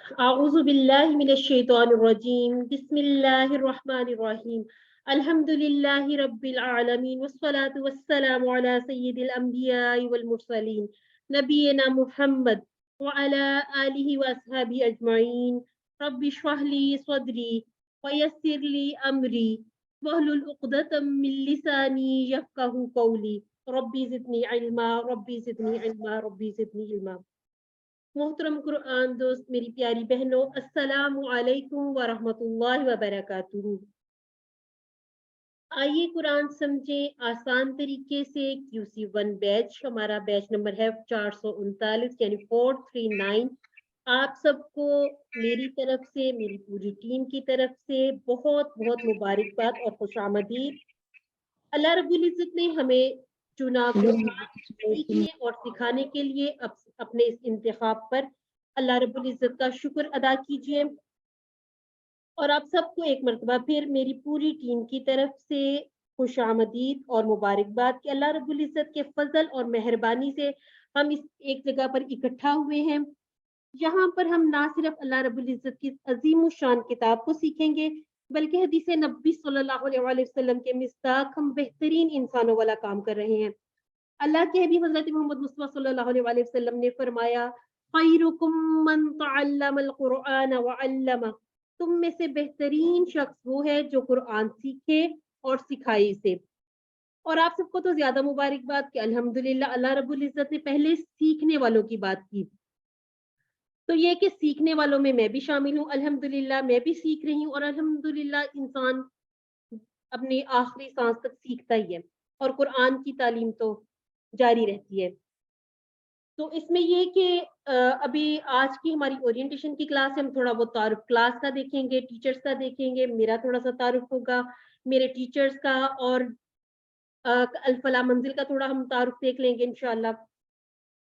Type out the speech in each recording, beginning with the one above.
أعوذ بالله من الشيطان الرجيم بسم الله الرحمن الرحيم الحمد لله رب العالمين والصلاة والسلام على سيد الأنبياء والمرسلين نبينا محمد وعلى آله وأصحابه أجمعين رب اشرح لي صدري ويسر لي أمري واحلل عقدة من لساني يفقه قولي ربي زدني علما ربي زدني علما ربي زدني علما. محترم قرآن دوست میری پیاری بہنوں، السلام علیکم ورحمۃ اللہ وبرکاتہ۔ آئیے قرآن سمجھیں آسان طریقے سے۔ QC1 بیچ، ہمارا بیچ نمبر ہے 439 یعنی 439۔ آپ سب کو میری طرف سے، میری پوری ٹیم کی طرف سے بہت بہت مبارکباد اور خوش آمدید۔ اللہ رب العزت نے ہمیں چنا قرآن سیکھنے اور سکھانے کے لیے اپنے اس انتخاب پر اللہ رب العزت کا شکر ادا کیجیے۔ اور آپ سب کو ایک مرتبہ پھر میری پوری ٹیم کی طرف سے خوش آمدید اور مبارکباد کہ اللہ رب العزت کے فضل اور مہربانی سے ہم اس ایک جگہ پر اکٹھا ہوئے ہیں، جہاں پر ہم نہ صرف اللہ رب العزت کی عظیم الشان کتاب کو سیکھیں گے بلکہ حدیث نبی صلی اللہ علیہ وسلم کے مصداق ہم بہترین انسانوں والا کام کر رہے ہیں۔ اللہ کے حبیب حضرت محمد مصطفیٰ صلی اللہ علیہ وسلم نے فرمایا خیرکم من تعلم القرآن وعلمہ، تم میں سے بہترین شخص وہ ہے جو قرآن سیکھے اور سکھائے اسے۔ اور آپ سب کو تو زیادہ مبارکباد کہ الحمدللہ اللہ رب العزت نے پہلے سیکھنے والوں کی بات کی، تو یہ کہ سیکھنے والوں میں بھی شامل ہوں۔ الحمدللہ میں بھی سیکھ رہی ہوں، اور الحمدللہ انسان اپنی آخری سانس تک سیکھتا ہی ہے، اور قرآن کی تعلیم تو جاری رہتی ہے۔ تو اس میں یہ کہ ابھی آج کی ہماری اورینٹیشن کی کلاس ہے، ہم تھوڑا بہت تعارف کلاس کا دیکھیں گے، ٹیچرز کا دیکھیں گے، میرا تھوڑا سا تعارف ہوگا، میرے ٹیچرز کا، اور الفلاح منزل کا تھوڑا ہم تعارف دیکھ لیں گے انشاءاللہ۔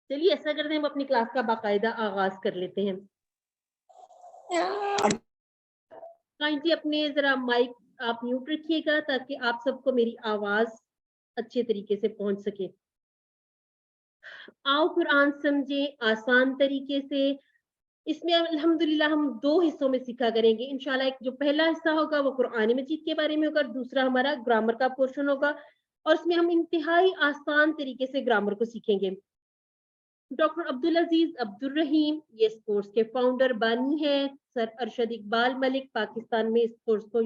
چلیے ایسا کرتے ہیں، ہم اپنی کلاس کا باقاعدہ آغاز کر لیتے ہیں۔ کائنڈلی اپنے ذرا مائک آپ میوٹ رکھیے گا تاکہ آپ سب کو میری آواز اچھے طریقے سے پہنچ سکے۔ آؤ قرآن سمجھیں آسان طریقے سے۔ اس میں الحمدللہ ہم 2 حصوں میں سیکھا کریں گے انشاءاللہ۔ ایک جو پہلا حصہ ہوگا وہ قرآن مجید کے بارے میں ہوگا، دوسرا ہمارا گرامر کا پورشن ہوگا، اور اس میں ہم انتہائی آسان طریقے سے گرامر کو سیکھیں گے۔ ڈاکٹر عبدالعزیز عبدالرحیم یہ اس کورس کے فاؤنڈر بانی ہیں۔ سر ارشد اقبال ملک پاکستان میں اس کورس کو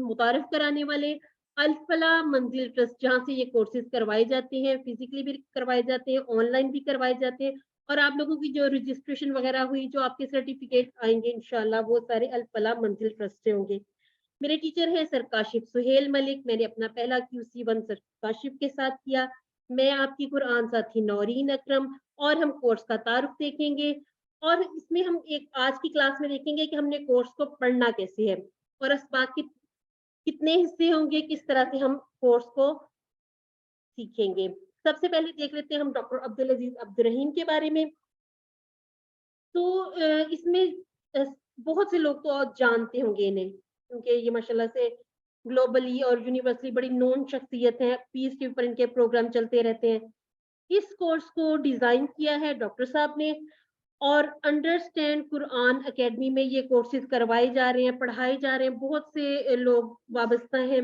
متعارف کرانے والے۔ الفلاح منزل ٹرسٹ جہاں سے یہ کورسز کروائے جاتے ہیں، فزیکلی بھی کروائے جاتے ہیں، آن لائن بھی کروائے جاتے ہیں، اور آپ لوگوں کی جو رجسٹریشن وغیرہ ہوئی، جو آپ کے سرٹیفکیٹ آئیں گے انشاءاللہ وہ سارے الفلاح منزل ٹرسٹ سے ہوں گے۔ میرے ٹیچر ہیں سر کاشف سہیل ملک، میں نے اپنا پہلا QC1 سر کاشف کے ساتھ کیا۔ میں آپ کی قرآن ساتھی نورین اکرم، اور ہم کورس کا تعارف دیکھیں گے، اور اس میں ہم ایک آج کی کلاس میں دیکھیں گے کہ ہم نے کورس کو پڑھنا کیسے ہے، اور اسباق کے کتنے حصے ہوں گے، کس طرح سے ہم کورس کو سیکھیں گے۔ سب سے پہلے دیکھ لیتے ہیں ہم ڈاکٹر عبدالعزیز عبدالرحیم کے بارے میں۔ تو اس میں بہت سے لوگ تو جانتے ہوں گے انہیں، کیونکہ یہ ماشاءاللہ سے گلوبلی اور یونیورسلی بڑی نون شخصیت ہیں، پیس ٹی وی پر ان کے پروگرام چلتے رہتے ہیں۔ اس کورس کو ڈیزائن کیا ہے ڈاکٹر صاحب نے، اور انڈرسٹینڈ قرآن اکیڈمی میں یہ کورسز کروائے جا رہے ہیں، پڑھائے جا رہے ہیں، بہت سے لوگ وابستہ ہیں۔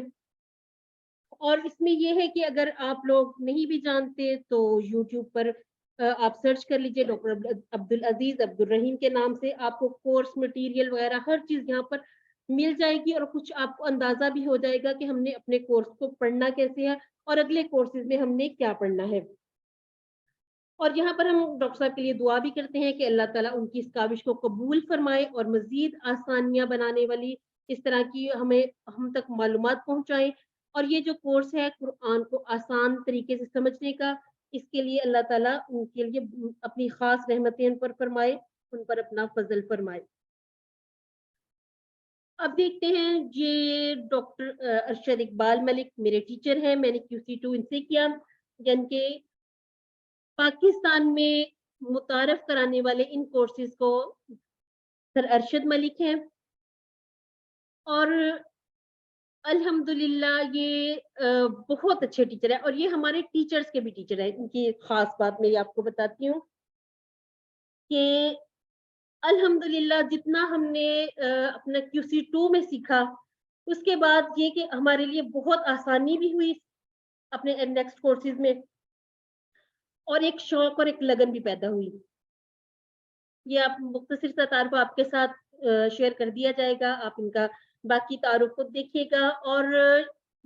اور اس میں یہ ہے کہ اگر آپ لوگ نہیں بھی جانتے تو یوٹیوب پر آپ سرچ کر لیجئے ڈاکٹر عبدالعزیز عبدالرحیم کے نام سے، آپ کو کورس مٹیریل وغیرہ ہر چیز یہاں پر مل جائے گی، اور کچھ آپ کو اندازہ بھی ہو جائے گا کہ ہم نے اپنے کورس کو پڑھنا کیسے ہے، اور اگلے کورسز میں ہم نے کیا پڑھنا ہے۔ اور یہاں پر ہم ڈاکٹر صاحب کے لیے دعا بھی کرتے ہیں کہ اللہ تعالیٰ ان کی اس کاوش کو قبول فرمائے، اور مزید آسانیاں بنانے والی اس طرح کی ہم تک معلومات پہنچائیں۔ اور یہ جو کورس ہے قرآن کو آسان طریقے سے سمجھنے کا، اس کے لیے اللہ تعالیٰ ان کے لیے اپنی خاص رحمتیں ان پر فرمائے، ان پر اپنا فضل فرمائے۔ اب دیکھتے ہیں یہ ڈاکٹر ارشد اقبال ملک میرے ٹیچر ہیں، میں نے QC2 ان سے کیا، یعنی کہ پاکستان میں متعارف کرانے والے ان کورسز کو سر ارشد ملک ہیں، اور الحمدللہ یہ بہت اچھے ٹیچر ہیں، اور یہ ہمارے ٹیچرز کے بھی ٹیچر ہیں۔ ان کی خاص بات میں آپ کو بتاتی ہوں کہ الحمدللہ جتنا ہم نے اپنا QC2 میں سیکھا، اس کے بعد یہ کہ ہمارے لیے بہت آسانی بھی ہوئی اپنے نیکسٹ کورسز میں، اور ایک شوق اور ایک لگن بھی پیدا ہوئی. یہ آپ مختصر سا تعارف آپ کے ساتھ شیئر کر دیا جائے گا، آپ ان کا باقی تعارف خود دیکھیے گا. اور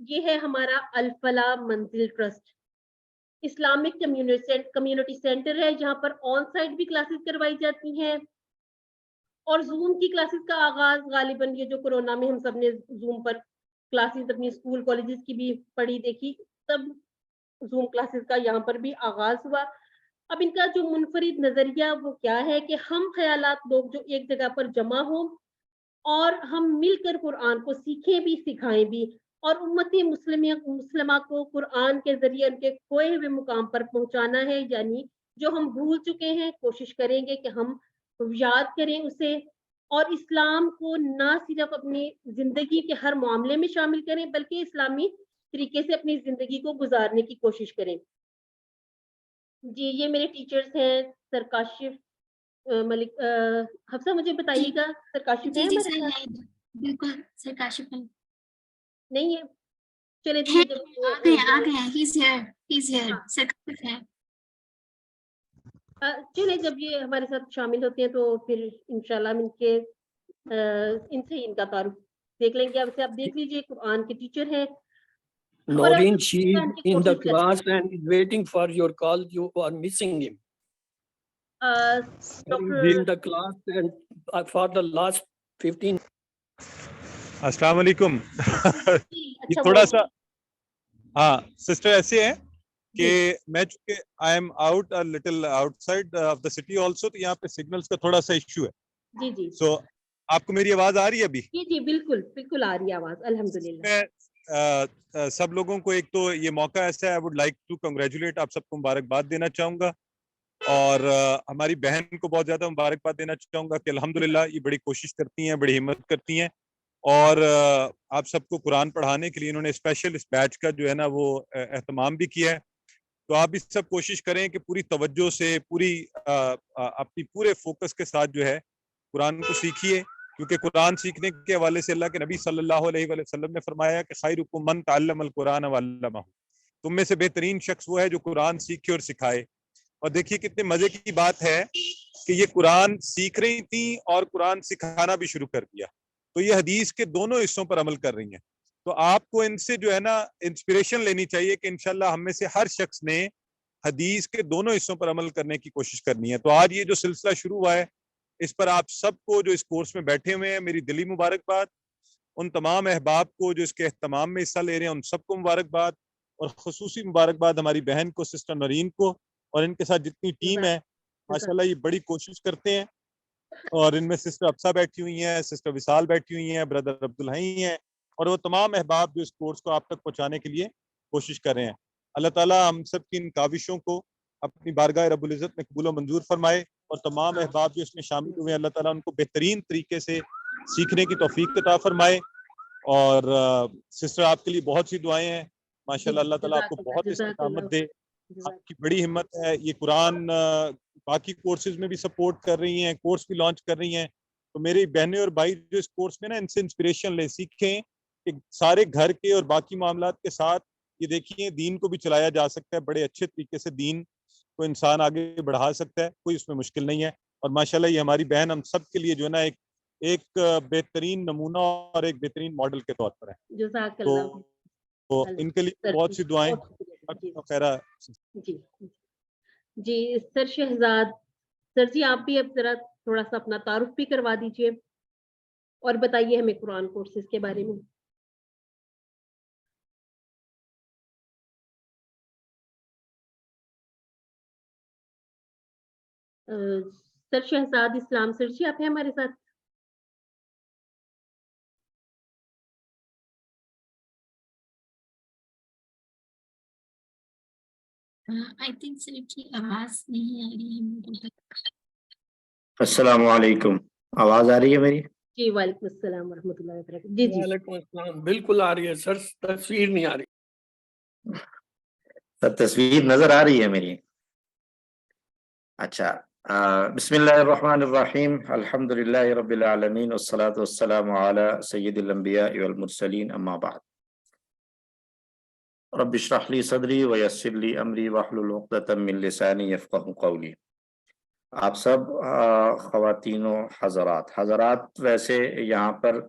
یہ ہے ہمارا الفلاح منزل ٹرسٹ، اسلامک کمیونٹی سینٹر ہے جہاں پر آن سائٹ بھی کلاسز کروائی جاتی ہیں، اور زوم کی کلاسز کا آغاز غالباً یہ جو کورونا میں ہم سب نے زوم پر کلاسز اپنی اسکول کالجز کی بھی پڑھی دیکھی، تب زوم کلاسز کا یہاں پر بھی آغاز ہوا. اب ان کا جو منفرد نظریہ وہ کیا ہے کہ ہم خیالات لوگ جو ایک جگہ پر جمع ہوں اور ہم مل کر قرآن کو سیکھیں بھی سکھائیں بھی، اور امتی مسلمہ کو قرآن کے ذریعے ان کے کھوئے ہوئے مقام پر پہنچانا ہے. یعنی جو ہم بھول چکے ہیں کوشش کریں گے کہ ہم یاد کریں اسے، اور اسلام کو نہ صرف اپنی زندگی کے ہر معاملے میں شامل کریں بلکہ اسلامی طریقے سے اپنی زندگی کو گزارنے کی کوشش کریں. جی یہ میرے ٹیچرز ہیں سر کاشف ملک. حفصہ مجھے بتائیے گا سر کاشف ہیں ہمارے ساتھ؟ بالکل سر کاشف ہیں. نہیں ہے؟ چلے چلے جب یہ ہمارے ساتھ شامل ہوتے ہیں تو پھر انشاءاللہ ہم ان سے ان کا تعارف دیکھ لیں گے. اب سے آپ دیکھ لیجئے قرآن کے ٹیچر ہیں. Noreen, she is in the class and is waiting for your call. You are missing him. He is in the class and for the last 15. السلام علیکم. یہ تھوڑا سا ہاں سسٹر ایسے ہے کہ میں چونکہ I am out little out side of the city also, تو یہاں پہ سگنلز کا تھوڑا سا ایشو ہے. جی جی سو آپ کو میری آواز آ رہی ہے ابھی؟ جی جی بالکل بالکل آ رہی ہے آواز الحمدللہ. میں سب لوگوں کو ایک تو یہ موقع ایسا ہے، I would like to congratulate, آپ سب کو مبارکباد دینا چاہوں گا، اور ہماری بہن کو بہت زیادہ مبارکباد دینا چاہوں گا کہ الحمدللہ یہ بڑی کوشش کرتی ہیں، بڑی ہمت کرتی ہیں، اور آپ سب کو قرآن پڑھانے کے لیے انہوں نے اسپیشل اس بیچ کا جو ہے نا وہ اہتمام بھی کیا ہے. تو آپ بھی سب کوشش کریں کہ پوری توجہ سے، پوری اپنی پورے فوکس کے ساتھ جو ہے قرآن کو سیکھیے، کیونکہ قرآن سیکھنے کے حوالے سے اللہ کے نبی صلی اللہ علیہ وسلم نے فرمایا کہ خیرکم من تعلم القرآن وعلمہ، تم میں سے بہترین شخص وہ ہے جو قرآن سیکھے اور سکھائے. اور دیکھیے کتنے مزے کی بات ہے کہ یہ قرآن سیکھ رہی تھیں اور قرآن سکھانا بھی شروع کر دیا، تو یہ حدیث کے دونوں حصوں پر عمل کر رہی ہیں. تو آپ کو ان سے جو ہے نا انسپریشن لینی چاہیے کہ انشاءاللہ ہم میں سے ہر شخص نے حدیث کے دونوں حصوں پر عمل کرنے کی کوشش کرنی ہے. تو آج یہ جو سلسلہ شروع ہوا ہے اس پر آپ سب کو جو اس کورس میں بیٹھے ہوئے ہیں میری دلی مبارکباد. ان تمام احباب کو جو اس کے اہتمام میں حصہ لے رہے ہیں ان سب کو مبارکباد، اور خصوصی مبارکباد ہماری بہن کو سسٹر نورین کو، اور ان کے ساتھ جتنی ٹیم ہے ماشاءاللہ یہ بڑی کوشش کرتے ہیں. اور ان میں سسٹر افسا بیٹھی ہوئی ہیں، سسٹر وصال بیٹھی ہوئی ہیں، بردر عبدالحی ہیں، اور وہ تمام احباب جو اس کورس کو آپ تک پہنچانے کے لیے کوشش کر رہے ہیں. اللہ تعالیٰ ہم سب کی ان کاوشوں کو اپنی بارگاہ رب العزت میں قبول و منظور فرمائے، اور تمام احباب جو اس میں شامل ہوئے ہیں اللہ تعالیٰ ان کو بہترین طریقے سے سیکھنے کی توفیق عطا فرمائے. اور سسٹر آپ کے لیے بہت سی دعائیں ہیں ماشاءاللہ، اللہ تعالیٰ آپ کو بہت استقامت دے. آپ کی بڑی ہمت ہے، یہ قرآن باقی کورسز میں بھی سپورٹ کر رہی ہیں، کورس بھی لانچ کر رہی ہیں. تو میری بہنیں اور بھائی جو اس کورس میں نا ان سے انسپریشن لے، سیکھیں کہ سارے گھر کے اور باقی معاملات کے ساتھ یہ دیکھیے دین کو بھی چلایا جا سکتا ہے، بڑے اچھے طریقے سے دین کو انسان آگے بڑھا سکتا ہے، کوئی اس میں مشکل نہیں ہے. اور ماشاءاللہ یہ ہماری بہن ہم سب کے لیے جو ہے نا ایک بہترین نمونہ اور ایک بہترین ماڈل کے طور پر ہے. جزاک اللہ. تو ان کے لیے بہت سی دعائیں. جی جی سر شہزاد سر جی آپ بھی اب ذرا تھوڑا سا اپنا تعارف بھی کروا دیجئے اور بتائیے ہمیں قرآن کورسز کے بارے میں. سر شہزاد اسلام سر جی آپ ہیں ہمارے ساتھ؟ I think سر کی آواز نہیں آ رہی ہے. السلام علیکم، آواز آ رہی ہے میری؟ جی وعلیکم السلام ورحمۃ اللہ وبرکاتہ. جی جی وعلیکم السلام، بالکل آ رہی ہے سر، تصویر نہیں آ رہی. سب تصویر نظر آ رہی ہے میری؟ اچھا बिस्मिल्लाहिर्रहमानिर्रहीम अल्हम्दुलिल्लाहि रब्बिल आलमीन वस्सलातु वस्सलामु अला सय्यिदिल अंबिया वल मुरसलीन अम्मा बाद रब्बि इश्रह ली सदरी व यस्सिर ली अमरी वहलुल उक़दतम मिन लिसानी यफ़क़हू क़ौली। आप सब ख़वातीनो हज़रात वैसे यहाँ पर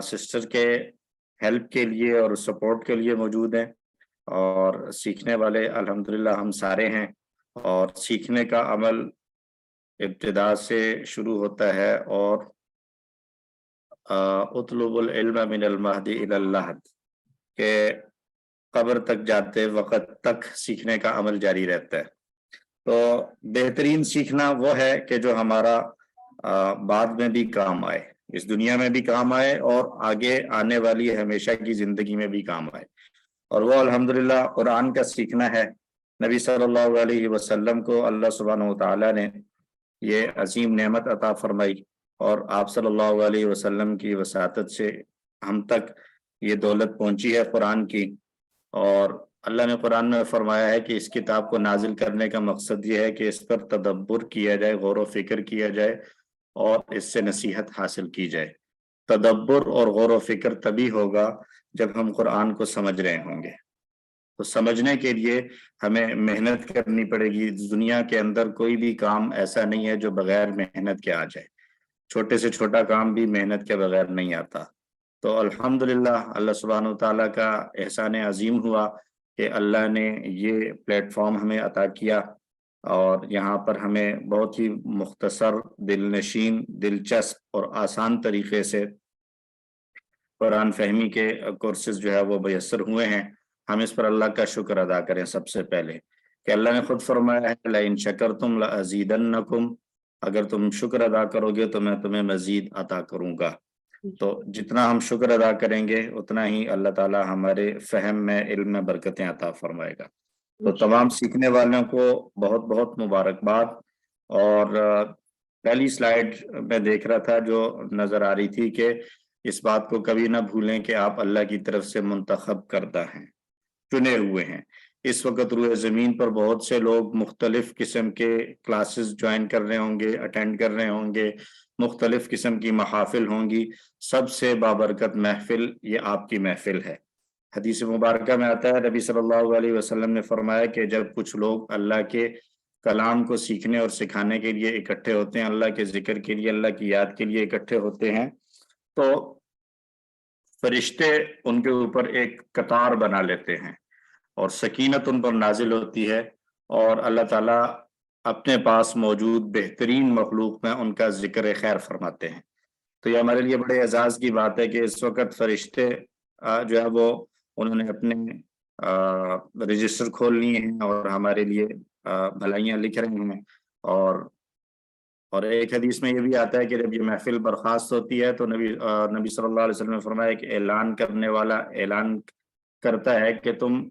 सिस्टर के हेल्प के लिए और सपोर्ट के लिए मौजूद हैं, और सीखने वाले अल्हम्दुलिल्लाह हम सारे हैं। और सीखने का अमल इब्तिदा से शुरू होता है, और उतलुबुल इल्म मिनल महदी इलल लहद के कब्र तक जाते वक़्त तक सीखने का अमल जारी रहता है। तो बेहतरीन सीखना वो है कि जो हमारा बाद में भी काम आए, इस दुनिया में भी काम आए और आगे आने वाली हमेशा की ज़िंदगी में भी काम आए। और वो अल्हम्दुलिल्लाह कुरान का सीखना है। नबी सल्लल्लाहु अलैहि वसल्लम को अल्लाह सुब्हानहू व तआला ने ये अजीम नेमत अता फरमाई, और आप सल्लल्लाहु अलैहि वसल्लम की वसातत से हम तक ये दौलत पहुंची है कुरान की। और अल्लाह ने कुरान में फरमाया है कि इस किताब को नाजिल करने का मकसद ये है कि इस पर तदब्बुर किया जाए, गौर व फिक्र किया जाए और इससे नसीहत हासिल की जाए। तदब्बुर और गौर व फिक्र तभी होगा जब हम कुरान को समझ रहे होंगे। तो समझने के लिए हमें मेहनत करनी पड़ेगी। दुनिया के अंदर कोई भी काम ऐसा नहीं है जो बगैर मेहनत के आ जाए। छोटे से छोटा काम भी मेहनत के बगैर नहीं आता। तो अल्हम्दुलिल्लाह अल्लाह सुब्हानहू तआला का एहसान अजीम हुआ कि अल्लाह ने ये प्लेटफॉर्म हमें अता किया, और यहाँ पर हमें बहुत ही मुख्तसर, दिलनशीन, दिलचस्प और आसान तरीके से कुरान फहमी के कोर्सेज जो है वो मैसर हुए हैं। हम इस पर अल्लाह का शुक्र अदा करें सबसे पहले कि अल्लाह ने खुद फरमाया है लइन शकरतुम लअज़ीदन्नकुम, अगर तुम शुक्र अदा करोगे तो मैं तुम्हें मजीद अता करूंगा। तो जितना हम शुक्र अदा करेंगे उतना ही अल्लाह ताला हमारे फहम में, इल्म में बरकतें अता फरमाएगा। तो तमाम सीखने वालों को बहुत बहुत मुबारकबाद। और पहली स्लाइड में देख रहा था जो नजर आ रही थी कि इस बात को कभी ना भूलें कि आप अल्लाह की तरफ से मुंतखब करदा हैं, चुने हुए हैं। इस वक्त रूए ज़मीन पर बहुत से लोग मुख्तलिफ किस्म के क्लासेस ज्वाइन कर रहे होंगे, अटेंड कर रहे होंगे, मुख्तलिफ किस्म की महाफिल होंगी। सबसे बाबरकत महफिल ये आपकी महफिल है। हदीस मुबारक में आता है, नबी सल्लल्लाहु अलैहि वसल्लम ने फरमाया कि जब कुछ लोग अल्लाह के कलाम को सीखने और सिखाने के लिए इकट्ठे होते हैं, अल्लाह के जिक्र के लिए, अल्लाह की याद के लिए इकट्ठे होते हैं, तो फरिश्ते उनके ऊपर एक कतार बना लेते हैं और सकीनत उन पर नाजिल होती है, और अल्लाह ताला अपने पास मौजूद बेहतरीन मखलूक में उनका जिक्र खैर फरमाते हैं। तो ये हमारे लिए बड़े एजाज की बात है कि इस वक्त फरिश्ते जो है वो उन्होंने अपने रजिस्टर खोल लिए हैं और हमारे लिए भलाइयाँ लिख रहे हैं। और एक हदीस में ये भी आता है कि जब ये महफिल बर्खास्त होती है तो नबी सल्लल्लाहु अलैहि वसल्लम ने फरमाया कि ऐलान करने वाला ऐलान करता है कि तुम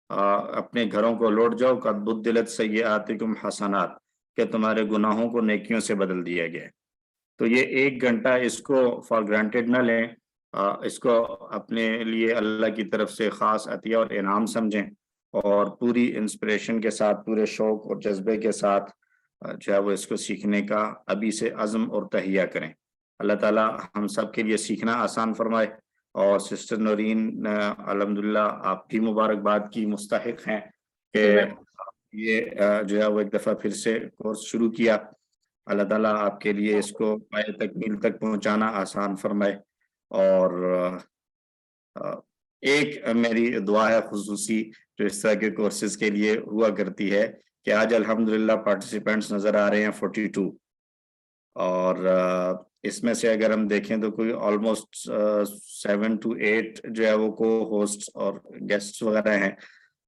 अपने घरों को लौट जाओ, कद बुद्दिलत सय्यआतिकुम हसनात, कि तुम्हारे गुनाहों को नेकियों से बदल दिया गया है। तो ये 1 घंटा इसको फॉर ग्रांटेड न लें, इसको अपने लिए अल्लाह की तरफ से ख़ास अतिया और इनाम समझें, और पूरी इंस्पिरेशन के साथ, पूरे शौक़ और जज्बे के साथ जो है वो इसको सीखने का अभी से अज़्म और तहिया करें। अल्लाह ताला हम सब के लिए सीखना आसान फरमाए। और सिस्टर नौरीन अल्हम्दुलिल्लाह आप भी मुबारकबाद की मुस्तहिक हैं कि ये जो है वो एक दफ़ा फिर से कोर्स शुरू किया। अल्लाह ताला आपके लिए इसको पाए तकमील तक पहुंचाना आसान फरमाए। और एक मेरी दुआ है खुसूसी जो इस तरह के कोर्सेज के लिए हुआ करती है कि आज अल्हम्दुलिल्लाह पार्टिसिपेंट्स नज़र आ रहे हैं 42, और इसमें से अगर हम देखें तो कोई ऑलमोस्ट 7 to 8 जो है वो को होस्ट और गेस्ट वगैरह हैं।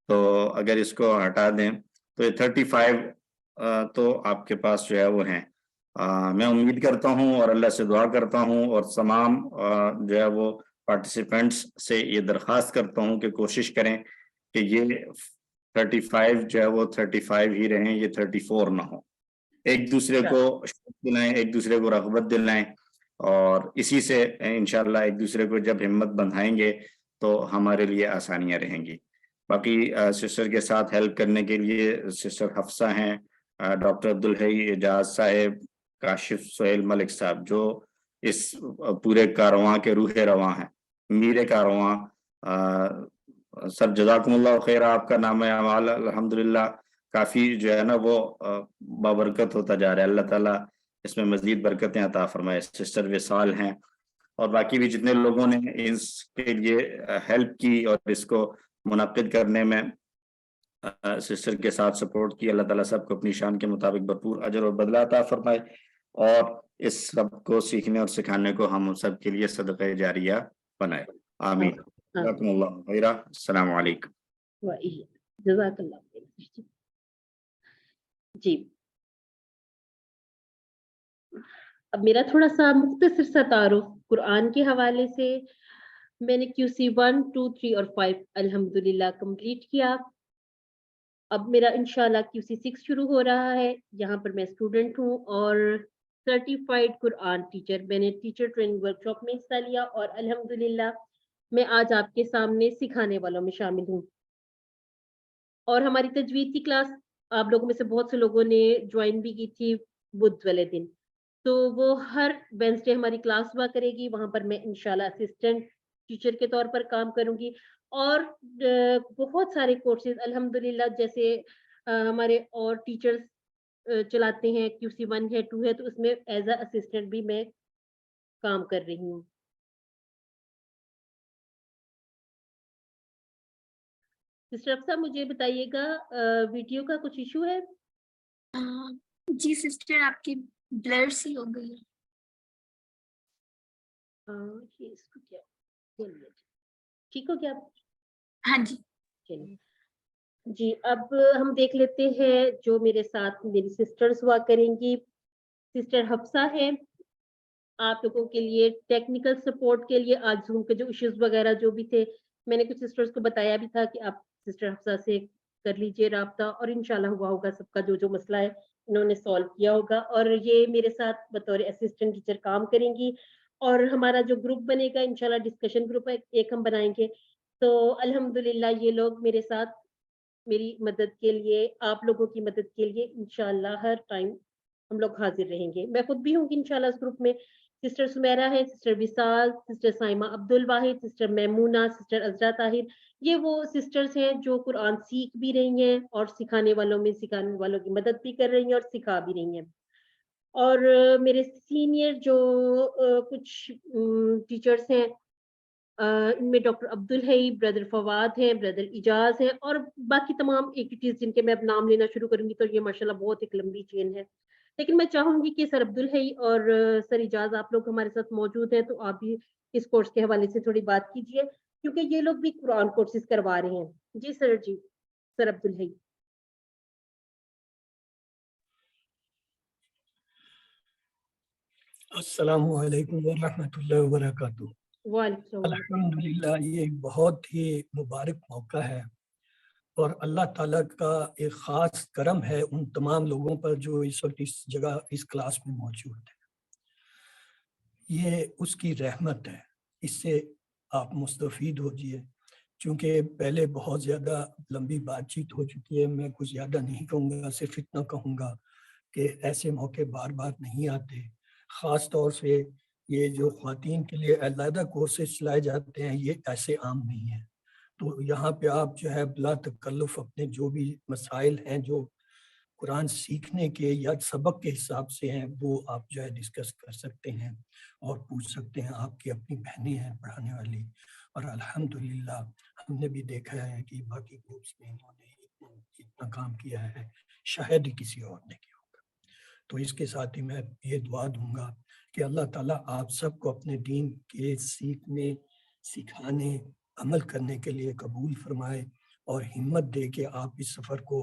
तो अगर इसको हटा दें तो ये 35 तो आपके पास जो है वो हैं। मैं उम्मीद करता हूँ और अल्लाह से दुआ करता हूँ और तमाम जो है वो पार्टिसिपेंट्स से ये दरख्वास्त करता हूँ कि कोशिश करें कि ये 35 जो है वो 35 ही रहें, ये 34 ना हो। एक दूसरे को दिलाएं, एक दूसरे को रग़बत दिलाएं, और इसी से इंशाअल्लाह एक दूसरे को जब हिम्मत बंधाएंगे तो हमारे लिए आसानियां रहेंगी। बाकी सिस्टर के साथ हेल्प करने के लिए सिस्टर हफ्सा हैं, डॉक्टर अब्दुल हई एजाज साहेब, काशिफ सोहेल मलिक साहब, जो इस पूरे कारवां के रूहे रवां हैं, मीरे कारवां। सर जज़ाकुमुल्लाह खैर, आपका नाम अमाल अल्हम्दुलिल्लाह काफ़ी जो है ना वो बाबरकत होता जा रहा है। अल्लाह ताला इसमें मज़ीद बरकतें अता फरमाए। सिस्टर विसाल हैं और बाकी भी जितने लोगों ने इसके लिए हेल्प की और इसको मुनक्किद करने में सिस्टर के साथ सपोर्ट की, अल्लाह ताला सबको अपनी शान के मुताबिक भरपूर अजर और बदला अता फरमाए और इस सब को सीखने और सिखाने को हम सब के लिए सदक़े जारिया बनाए। आमीन। जज़ाकुमुल्लाह खैरा। अस्सलामु अलैकुम। जज़ाकल्लाह खैर। जी, अब मेरा थोड़ा सा मुख्तसर सा तारुफ कुरान के हवाले से। मैंने QC 1, 2, 3 और 5 अल्हम्दुलिल्लाह कंप्लीट किया। अब मेरा इंशाल्लाह QC 6 शुरू हो रहा है। यहाँ पर मैं स्टूडेंट हूँ और सर्टिफाइड कुरान टीचर। मैंने टीचर ट्रेनिंग वर्कशॉप में हिस्सा लिया और अल्हम्दुलिल्लाह मैं आज आपके सामने सिखाने वालों में शामिल हूँ। और हमारी तजवीद की क्लास आप लोगों में से बहुत से लोगों ने ज्वाइन भी की थी बुध वाले दिन, तो वो हर वेडनेसडे हमारी क्लास हुआ करेगी। वहां पर मैं इंशाल्लाह असिस्टेंट टीचर के तौर पर काम करूंगी और बहुत सारे कोर्सेज अल्हम्दुलिल्लाह जैसे हमारे और टीचर्स चलाते हैं। QC 1 है, 2 है, तो उसमें एज अ असिस्टेंट भी मैं काम कर रही हूँ। सिस्टर अफसा, मुझे बताइएगा वीडियो का कुछ इशू है? जी सिस्टर, आपकी ब्लर सी हो गई है। ये इसको क्या, चलिए ठीक हो गया? हाँ जी। चलिए जी, अब हम देख लेते हैं जो मेरे साथ मेरी सिस्टर्स हुआ करेंगी। सिस्टर हफ्सा है, आप लोगों के लिए टेक्निकल सपोर्ट के लिए आज जूम के जो इश्यूज वगैरह जो भी थे, मैंने कुछ सिस्टर्स को बताया भी था कि आप सिस्टर हफ्सा से कर लीजिए राब्ता और इंशाल्लाह हुआ होगा सबका जो जो मसला है इन्होंने सॉल्व किया होगा। और ये मेरे साथ बतौर असिस्टेंट टीचर काम करेंगी और हमारा जो ग्रुप बनेगा इंशाल्लाह डिस्कशन ग्रुप एक हम बनाएंगे। तो अल्हम्दुलिल्लाह ये लोग मेरे साथ मेरी मदद के लिए, आप लोगों की मदद के लिए इंशाल्लाह हर टाइम हम लोग हाजिर रहेंगे। मैं खुद भी होंगी इंशाल्लाह इस ग्रुप में। सिस्टर सुमेरा है, सिस्टर विसाल, सिस्टर साइमा अब्दुल वाहिद, सिस्टर मैमूना, सिस्टर अजरा ताहिर, ये वो सिस्टर्स हैं जो कुरान सीख भी रही हैं और सिखाने वालों में सिखाने वालों की मदद भी कर रही हैं और सिखा भी रही हैं। और मेरे सीनियर जो कुछ टीचर्स हैं, इनमें डॉक्टर अब्दुल हई, ब्रदर फवाद हैं, ब्रदर इजाज हैं और बाकी तमाम एक्टिविटीज जिनके मैं अब नाम लेना शुरू करूंगी तो ये माशाल्लाह बहुत एक लंबी चेन है। लेकिन मैं चाहूंगी कि सर अब्दुल हई और सर इजाज आप लोग हमारे साथ मौजूद हैं, तो आप भी इस कोर्स के हवाले से थोड़ी बात कीजिए क्योंकि ये लोग भी कुरान कोर्सेज करवा रहे हैं। जी सर, जी सर अब्दुल हई। अस्सलामु अलैकुम व रहमतुल्लाहि व बरकातुहू। वालेकुम अल्हम्दुलिल्लाह, ये एक बहुत ही मुबारक मौका है और अल्लाह ताला का एक ख़ास करम है उन तमाम लोगों पर जो इस वक्त इस जगह इस क्लास में मौजूद है। ये उसकी रहमत है, इससे आप मुस्तफ़ीद होजिए। चूँकि पहले बहुत ज़्यादा लंबी बातचीत हो चुकी है, मैं कुछ ज़्यादा नहीं कहूँगा, सिर्फ इतना कहूँगा कि ऐसे मौके बार बार नहीं आते। ख़ास तौर से ये जो ख़वातीन के लिए अलहदा कोर्सेज चलाए जाते हैं, ये ऐसे आम नहीं है। तो यहाँ पे आप जो है बिला तकल्लुफ़ अपने जो भी मसाइल हैं जो कुरान सीखने के या सबक के हिसाब से हैं, वो आप जो है डिस्कस कर सकते हैं और पूछ सकते हैं। आपकी अपनी बहनें हैं पढ़ाने वाली और अल्हम्दुलिल्लाह हमने भी देखा है कि बाकी ग्रुप्स में इन्होंने इतना काम किया है, शायद ही किसी और ने किया होगा। तो इसके साथ ही मैं ये दुआ दूंगा कि अल्लाह ताला आप सबको अपने दीन के सीखने, सिखाने, अमल करने के लिए कबूल फरमाए और हिम्मत दे के आप इस सफ़र को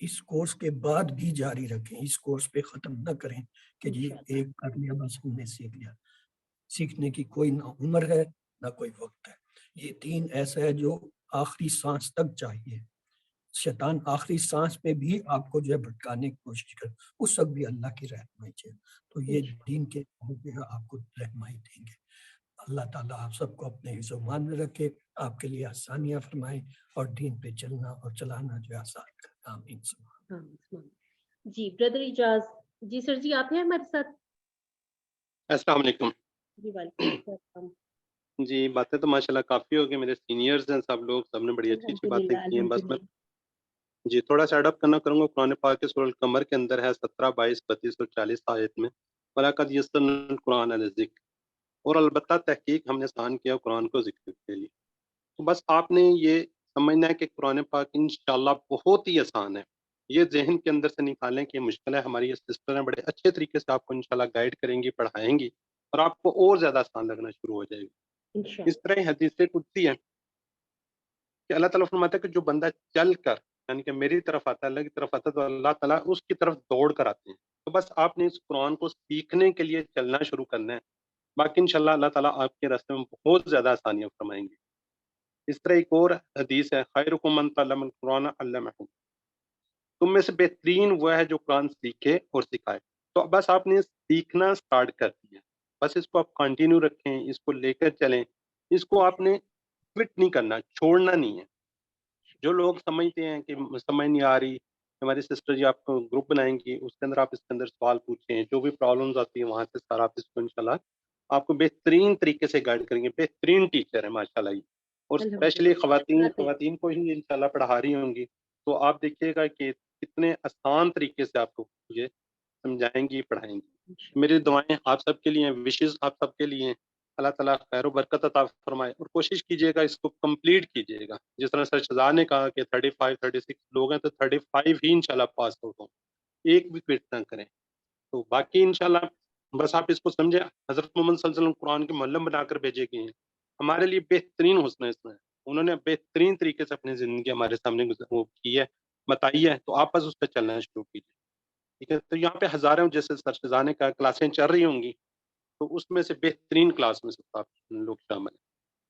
इस कोर्स के बाद भी जारी रखें। इस कोर्स पे ख़त्म ना करें कि जी एक कर लिया बस हमने सीख लिया। सीखने की कोई ना उम्र है ना कोई वक्त है। ये दीन ऐसा है जो आखिरी सांस तक चाहिए। शैतान आखिरी सांस पे भी आपको जो है भटकाने की कोशिश करे, उस वक्त भी अल्लाह की रहनुमाई चाहिए। तो ये दीन के आपको रहनुमाई देंगे। अल्लाह ताला आप सबको अपने हिफ्ज़-ओ-मान में रखे, आपके लिए आसानियाँ फरमाए और दीन पे चलना और चलाना जो है आसान करे। आमीन। जी, ब्रदर इजाज। जी सर जी, आप हैं हमारे साथ? अस्सलाम वालेकुम। जी वालेकुम अस्सलाम। जी, बातें तो माशाल्लाह काफ़ी हो गई, मेरे सीनियर्स हैं सब लोग, सबने बड़ी अच्छी-अच्छी बातें अल्हम्दुलिल्लाह की हैं। बस मैं अल्हम्दुलिल्लाह। जी, थोड़ा सा ऐड अप करना करूँगा। कुरान पाक के सूरह अल-कमर के अंदर है 17, 22, 32 और 40 आयत में, वलक़द यस्सरनल कुरान लिज़िक्र, और अलबत्ता तहकीक हमने आसान किया कुरान को ज़िक्र के लिए। तो बस आपने ये समझना है कि कुरान पाक इंशाअल्लाह बहुत ही आसान है। ये ज़हन के अंदर से निकालें कि ये मुश्किल है। हमारी ये सिस्टर हैं, बड़े अच्छे तरीके से आपको इंशाअल्लाह गाइड करेंगी, पढ़ाएँगी और आपको और ज़्यादा आसान लगना शुरू हो जाएगा। इस इंशाअल्लाह। तरह हदीस कुदसी है कि अल्लाह ताला फरमाता है कि जो बंदा चल कर, यानी कि मेरी तरफ आता है, अल्लाह की तरफ आता है, तो अल्लाह ताला उसकी तरफ दौड़ कर आते हैं। तो बस आपने इस कुरान को सीखने के लिए चलना शुरू करना है। बाकी इंशाअल्लाह अल्लाह ताला आपके रास्ते में बहुत ज़्यादा आसानियाँ फरमाएँगे। इस तरह एक और हदीस है, खैरुकुम मन तअल्लमल कुरान अल्लमहु, तुम में से बेहतरीन वो है जो कुरान सीखे और सिखाए। तो बस आपने सीखना स्टार्ट कर दिया। बस इसको आप कंटिन्यू रखें, इसको लेकर चलें। इसको आपने क्विट नहीं करना, छोड़ना नहीं है। जो लोग समझते हैं कि समझ नहीं आ रही, हमारी सिस्टर जी आपको ग्रुप बनाएँगी, उसके अंदर आप इसके अंदर सवाल पूछें, जो भी प्रॉब्लम्स आती है वहाँ से सारा आप इसको इंशाल्लाह आपको बेहतरीन तरीके से गाइड करेंगे। बेहतरीन टीचर है माशाल्लाह ये, और स्पेशली अल्हम्दुलिल्लाह। ख़वातीन को ही इंशाल्लाह पढ़ा रही होंगी। तो आप देखिएगा कि कितने आसान तरीके से आपको ये समझाएँगी, पढ़ाएँगी। मेरी दुआएँ आप सबके लिए हैं, विशेज़ आप सबके लिए हैं। अल्लाह ताला खैर व बरकत अता फरमाए, और कोशिश कीजिएगा इसको कंप्लीट कीजिएगा। जिस तरह सर शहजाद ने कहा कि 35, 36 लोग हैं, तो 35 ही इंशाल्लाह पास आउट हों। एक भी क्विट ना करें। तो बाकी इंशाल्लाह बस आप इसको समझें, हज़रत मोहम्मद सल्लल्लाहु अलैहि वसल्लम कुरान के मुअल्लिम बनाकर भेजे गए हैं। हमारे लिए बेहतरीन हुस्न है इसमें। उन्होंने बेहतरीन तरीके से अपनी ज़िंदगी हमारे सामने वो की है, बताई है, तो आप बस उस पे चलना शुरू कीजिए। ठीक है? तो यहाँ पे हज़ारों, जैसे सर शहजाद ने कहा, क्लासें चल रही होंगी, तो उसमें से बेहतरीन क्लास में से आप लोग शामिल हैं।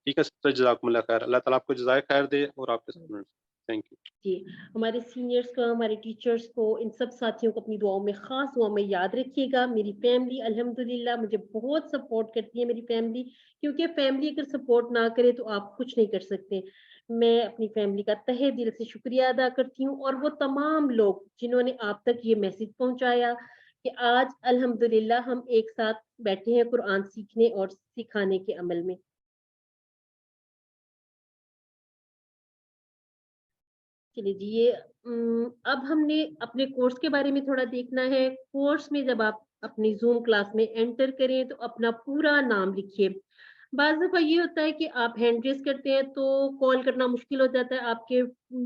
ठीक है सर, जज़ाकुमुल्लाह खैर। अल्लाह ताला आपको जज़ाए खैर दे और आपके स्टूडेंट्स। Thank you. जी, हमारे सीनियर्स को, हमारे टीचर्स को, इन सब साथियों को अपनी दुआओं में, ख़ास दुआओं में याद रखिएगा। मेरी फैमिली अल्हम्दुलिल्लाह मुझे बहुत सपोर्ट करती है मेरी फैमिली, क्योंकि फैमिली अगर सपोर्ट ना करे तो आप कुछ नहीं कर सकते। मैं अपनी फैमिली का तहे दिल से शुक्रिया अदा करती हूँ, और वो तमाम लोग जिन्होंने आप तक ये मैसेज पहुँचाया कि आज अल्हम्दुलिल्लाह हम एक साथ बैठे हैं कुरान सीखने और सिखाने के अमल में। चलिए जी, ये अब हमने अपने कोर्स के बारे में थोड़ा देखना है। कोर्स में जब आप अपनी ज़ूम क्लास में एंटर करें तो अपना पूरा नाम लिखिए। बाज़ दफ़ा ये होता है कि आप हैंड रेज़ करते हैं तो कॉल करना मुश्किल हो जाता है। आपके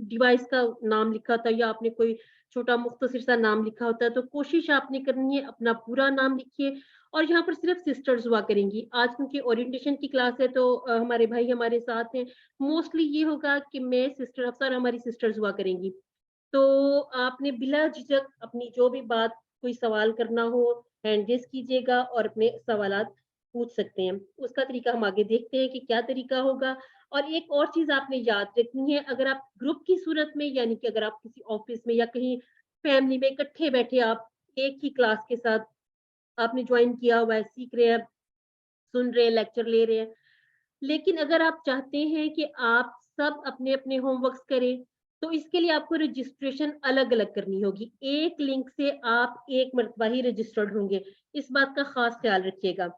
डिवाइस का नाम लिखा होता है या आपने कोई छोटा मुख्तसर सा नाम लिखा होता है, तो कोशिश आपने करनी है अपना पूरा नाम लिखिए। और यहाँ पर सिर्फ़ सिस्टर्स हुआ करेंगी। आज क्योंकि ओरिएंटेशन की क्लास है तो हमारे भाई हमारे साथ हैं। मोस्टली ये होगा कि मैं सिस्टर अफ़सर, हमारी सिस्टर्स हुआ करेंगी। तो आपने बिला झिझक अपनी जो भी बात, कोई सवाल करना हो, हैंड रेज़ कीजिएगा और अपने सवालात पूछ सकते हैं। उसका तरीका हम आगे देखते हैं कि क्या तरीका होगा। और एक और चीज़ आपने याद रखनी है, अगर आप ग्रुप की सूरत में, यानी कि अगर आप किसी ऑफ़िस में या कहीं फैमिली में इकट्ठे बैठे, आप एक ही क्लास के साथ आपने जॉइन किया हुआ है, सीख रहे हैं, सुन रहे हैं, लेक्चर ले रहे हैं। लेकिन अगर आप चाहते हैं कि आप सब अपने-अपने होमवर्क्स करें, तो इसके लिए आपको रजिस्ट्रेशन अलग-अलग करनी होगी। एक लिंक से आप एक मर्तबा ही रजिस्टर्ड होंगे। इस बात का ख़ास ख़्याल रखिएगा।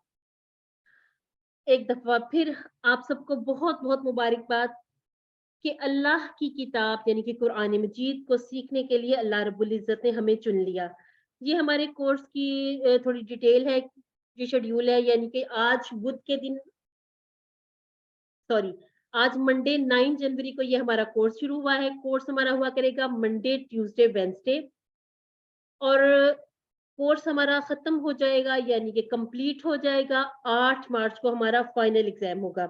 एक दफ़ा फिर आप सबको बहुत-बहुत मुबारकबाद कि अल्लाह की किताब यानी कि कुरान मजीद को सीखने के लिए अल्लाह रब्बुल इज़्ज़त ने हमें चुन लिया। ये हमारे कोर्स की थोड़ी डिटेल है, ये शेड्यूल है, यानी कि आज बुध के दिन, सॉरी, आज मंडे 9 जनवरी को ये हमारा कोर्स शुरू हुआ है। कोर्स हमारा हुआ करेगा मंडे, ट्यूसडे, वेडनेसडे, और कोर्स हमारा खत्म हो जाएगा, यानी कि कंप्लीट हो जाएगा 8 मार्च को हमारा फाइनल एग्जाम होगा।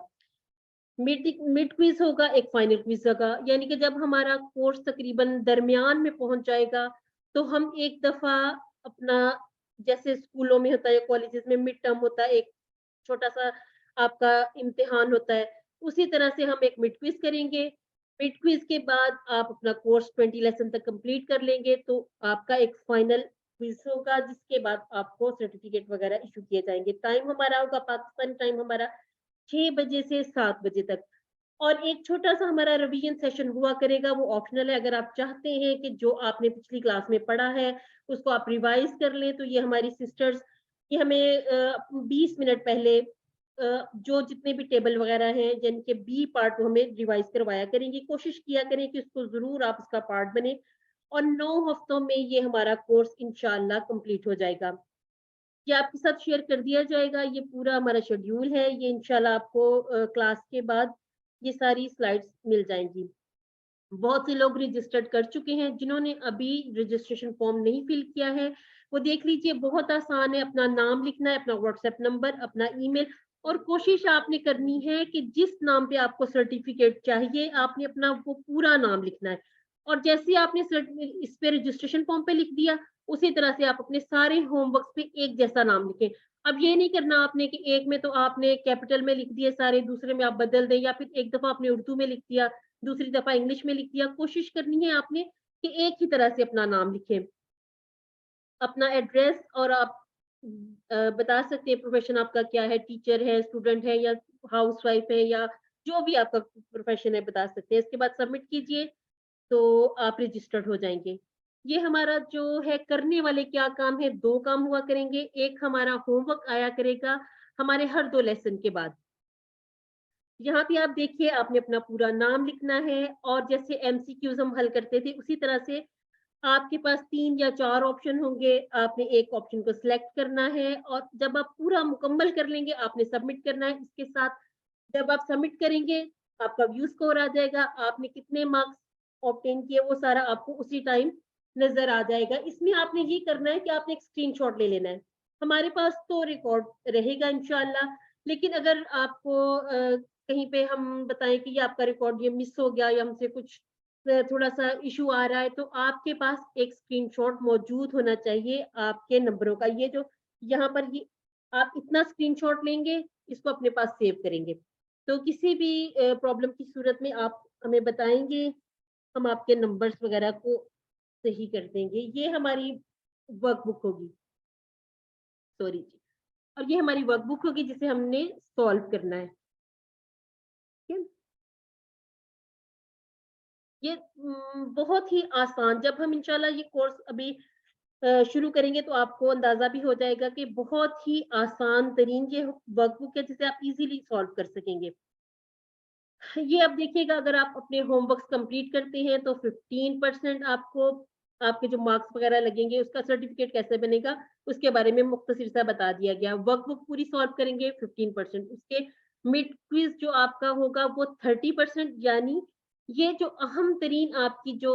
मिड क्विज होगा, एक फाइनल क्विज होगा, यानी कि जब हमारा कोर्स तकरीबन दरमियान में पहुंच जाएगा तो हम एक दफा अपना, जैसे स्कूलों में होता है, कॉलेजेस में मिड टर्म होता है, एक छोटा सा आपका इम्तिहान होता है, उसी तरह से हम एक मिड क्विज करेंगे। मिड क्विज के बाद आप अपना कोर्स 20 लेसन तक कंप्लीट कर लेंगे तो आपका एक फाइनल क्विज होगा, जिसके बाद आपको सर्टिफिकेट वगैरह इशू किए जाएंगे। टाइम हमारा होगा, पाकिस्तानी टाइम हमारा 6 बजे से 7 बजे तक। और एक छोटा सा हमारा रिवीजन सेशन हुआ करेगा, वो ऑप्शनल है। अगर आप चाहते हैं कि जो आपने पिछली क्लास में पढ़ा है उसको आप रिवाइज कर लें, तो ये हमारी सिस्टर्स ये हमें 20 मिनट पहले जो जितने भी टेबल वगैरह हैं जिनके बी पार्ट वो हमें रिवाइज करवाया करेंगे। कोशिश किया करें कि उसको जरूर आप इसका पार्ट बने, और 9 हफ्तों में ये हमारा कोर्स इंशाल्लाह कंप्लीट हो जाएगा। ये आपके साथ शेयर कर दिया जाएगा, ये पूरा हमारा शेड्यूल है। ये इंशाल्लाह आपको क्लास के बाद ये सारी स्लाइड्स मिल जाएंगी। बहुत से लोग रजिस्टर्ड कर चुके हैं, जिन्होंने अभी रजिस्ट्रेशन फॉर्म नहीं फिल किया है वो देख लीजिए, बहुत आसान है। अपना नाम लिखना है, अपना व्हाट्सएप नंबर, अपना ईमेल, और कोशिश आपने करनी है कि जिस नाम पे आपको सर्टिफिकेट चाहिए आपने अपना वो पूरा नाम लिखना है। और जैसे आपने इस पे रजिस्ट्रेशन फॉर्म पे लिख दिया, उसी तरह से आप अपने सारे होमवर्क पे एक जैसा नाम लिखें। अब ये नहीं करना आपने कि एक में तो आपने कैपिटल में लिख दिए सारे, दूसरे में आप बदल दें, या फिर एक दफा आपने उर्दू में लिख दिया, दूसरी दफा इंग्लिश में लिख दिया। कोशिश करनी है आपने कि एक ही तरह से अपना नाम लिखें, अपना एड्रेस, और आप बता सकते हैं प्रोफेशन आपका क्या है, टीचर है, स्टूडेंट है, या हाउसवाइफ है, या जो भी आपका प्रोफेशन है बता सकते हैं। इसके बाद सबमिट कीजिए तो आप रजिस्टर्ड हो जाएंगे। ये हमारा जो है करने वाले क्या काम है, 2 काम हुआ करेंगे। एक हमारा होमवर्क आया करेगा हमारे हर 2 लेसन के बाद। यहाँ पे आप देखिए आपने अपना पूरा नाम लिखना है, और जैसे एमसीक्यूज हम हल करते थे उसी तरह से आपके पास 3 या 4 ऑप्शन होंगे, आपने एक ऑप्शन को सिलेक्ट करना है, और जब आप पूरा मुकम्मल कर लेंगे आपने सबमिट करना है। इसके साथ जब आप सबमिट करेंगे आपका व्यू स्कोर आ जाएगा, आपने कितने मार्क्स ऑब्टेन किए वो सारा आपको उसी टाइम नजर आ जाएगा। इसमें आपने ये करना है कि आपने एक स्क्रीनशॉट ले लेना है। हमारे पास तो रिकॉर्ड रहेगा इंशाल्लाह, लेकिन अगर आपको कहीं पे हम बताएं कि ये आपका रिकॉर्ड ये मिस हो गया या हमसे कुछ थोड़ा सा इशू आ रहा है, तो आपके पास एक स्क्रीनशॉट मौजूद होना चाहिए आपके नंबरों का। ये जो यहाँ पर ये आप इतना स्क्रीनशॉट लेंगे, इसको अपने पास सेव करेंगे, तो किसी भी प्रॉब्लम की सूरत में आप हमें बताएंगे, हम आपके नंबर्स वगैरह को सही कर देंगे। ये हमारी वर्कबुक होगी, सॉरी जी, और ये हमारी वर्कबुक होगी जिसे हमने सॉल्व करना है। ठीक है, ये बहुत ही आसान, जब हम इंशाल्लाह ये कोर्स अभी शुरू करेंगे तो आपको अंदाजा भी हो जाएगा कि बहुत ही आसान तरीन ये वर्कबुक है जिसे आप इजीली सॉल्व कर सकेंगे। ये अब देखिएगा, अगर आप अपने होमवर्क कंप्लीट करते हैं तो 15% आपको आपके जो मार्क्स वगैरह लगेंगे, उसका सर्टिफिकेट कैसे बनेगा उसके बारे में मुख्तसर सा बता दिया गया। वर्कबुक पूरी सॉल्व करेंगे 15%, उसके मिड क्विज जो आपका होगा वो 30%, यानी ये जो अहम तरीन आपकी जो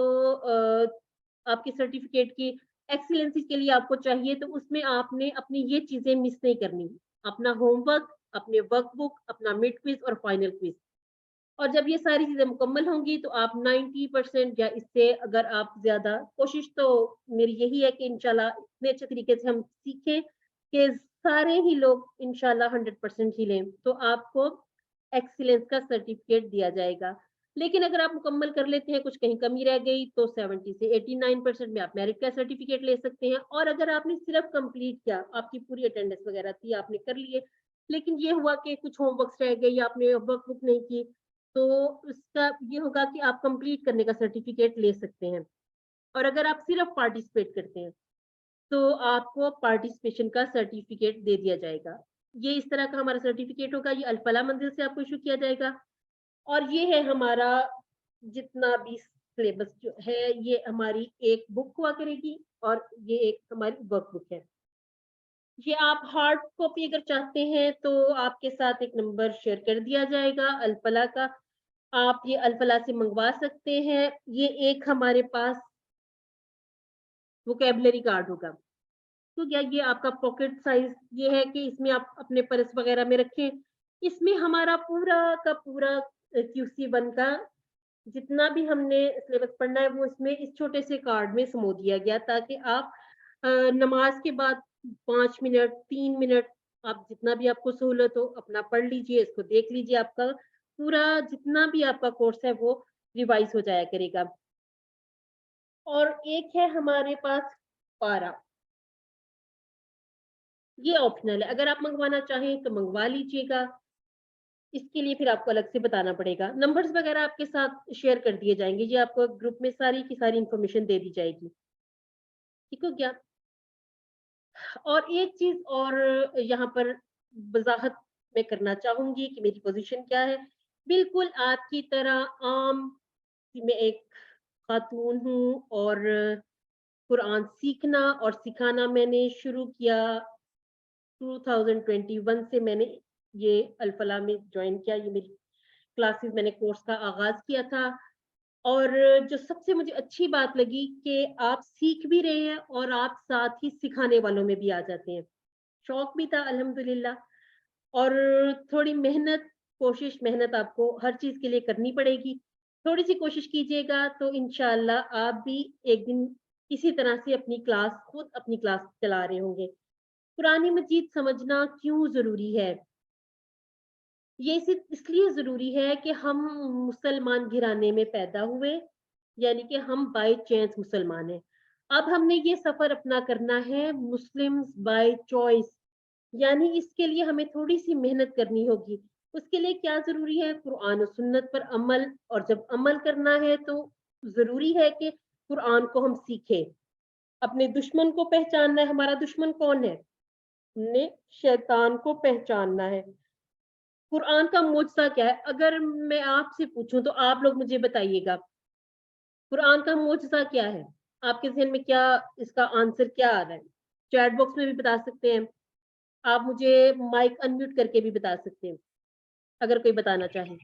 आपकी सर्टिफिकेट की एक्सीलेंसी के लिए आपको चाहिए, तो उसमें आपने अपनी ये चीजें मिस नहीं करनी, अपना होमवर्क, अपने वर्कबुक, अपना मिड क्विज और फाइनल क्विज। और जब ये सारी चीजें मुकम्मल होंगी तो आप 90% या इससे अगर आप ज्यादा, कोशिश तो मेरी यही है कि इंशाल्लाह इतने अच्छे तरीके से हम सीखें कि सारे ही लोग इंशाल्लाह 100% ही लें, तो आपको एक्सीलेंस का सर्टिफिकेट दिया जाएगा। लेकिन अगर आप मुकम्मल कर लेते हैं, कुछ कहीं कमी रह गई, तो 70 से 89% में आप मेरिट का सर्टिफिकेट ले सकते हैं। और अगर आपने सिर्फ कंप्लीट किया, आपकी पूरी अटेंडेंस वगैरह थी, आपने कर लिए, लेकिन ये हुआ कि कुछ होमवर्क रह गए या आपने वर्कबुक नहीं की, तो उसका ये होगा कि आप कंप्लीट करने का सर्टिफिकेट ले सकते हैं। और अगर आप सिर्फ पार्टिसिपेट करते हैं तो आपको पार्टिसिपेशन का सर्टिफिकेट दे दिया जाएगा। ये इस तरह का हमारा सर्टिफिकेट होगा, ये अल-फलाह मंजिल से आपको इशू किया जाएगा। और ये है हमारा जितना भी सिलेबस जो है, ये हमारी एक बुक हुआ करेगी और ये एक हमारी वर्कबुक है। ये आप हार्ड कॉपी अगर चाहते हैं तो आपके साथ एक नंबर शेयर कर दिया जाएगा अल-फलाह का, आप ये अल-फलाह से मंगवा सकते हैं। ये एक हमारे पास वोकैबुलरी कार्ड होगा, तो क्या ये आपका पॉकेट साइज ये है कि इसमें आप अपने पर्स वगैरह में रखें। इसमें हमारा पूरा का पूरा QC1 का जितना भी हमने सिलेबस पढ़ना है वो इसमें इस छोटे से कार्ड में समो दिया गया, ताकि आप नमाज के बाद 5 मिनट 3 मिनट आप जितना भी आपको सहूलत हो अपना पढ़ लीजिए, इसको देख लीजिए, आपका पूरा जितना भी आपका कोर्स है वो रिवाइज हो जाया करेगा। और एक है हमारे पास पारा, ये ऑप्शनल है, अगर आप मंगवाना चाहें तो मंगवा लीजिएगा। इसके लिए फिर आपको अलग से बताना पड़ेगा। नंबर्स वगैरह आपके साथ शेयर कर दिए जाएंगे जी, आपको ग्रुप में सारी की सारी इंफॉर्मेशन दे दी जाएगी, ठीक हो गया। और एक चीज और यहाँ पर वजाहत मैं करना चाहूंगी कि मेरी पोजीशन क्या है। बिल्कुल आपकी तरह आम मैं एक खातून हूँ और कुरान सीखना और सिखाना मैंने शुरू किया 2021 से। मैंने ये अल-फलाह में ज्वाइन किया, ये मेरी क्लासेस, मैंने कोर्स का आगाज किया था। और जो सबसे मुझे अच्छी बात लगी कि आप सीख भी रहे हैं और आप साथ ही सिखाने वालों में भी आ जाते हैं। शौक भी था अल्हम्दुलिल्लाह, और थोड़ी मेहनत आपको हर चीज के लिए करनी पड़ेगी। थोड़ी सी कोशिश कीजिएगा तो इंशाअल्लाह आप भी एक दिन किसी तरह से खुद अपनी क्लास चला रहे होंगे। कुरान मजीद समझना क्यों जरूरी है? ये सिर्फ इसलिए जरूरी है कि हम मुसलमान घराने में पैदा हुए, यानी कि हम बाय चांस मुसलमान हैं। अब हमने ये सफर अपना करना है मुस्लिम्स बाय चॉइस, यानी इसके लिए हमें थोड़ी सी मेहनत करनी होगी। उसके लिए क्या जरूरी है? कुरान और सुन्नत पर अमल, और जब अमल करना है तो जरूरी है कि कुरान को हम सीखें। अपने दुश्मन को पहचानना है। हमारा दुश्मन कौन है? हमने शैतान को पहचानना है। कुरान का मोजज़ा क्या है? अगर मैं आपसे पूछूं तो आप लोग मुझे बताइएगा, कुरान का मोजज़ा क्या है? आपके ज़हन में क्या इसका आंसर क्या आ रहा है? चैट बॉक्स में भी बता सकते हैं, आप मुझे माइक अनम्यूट करके भी बता सकते हैं अगर कोई बताना चाहे।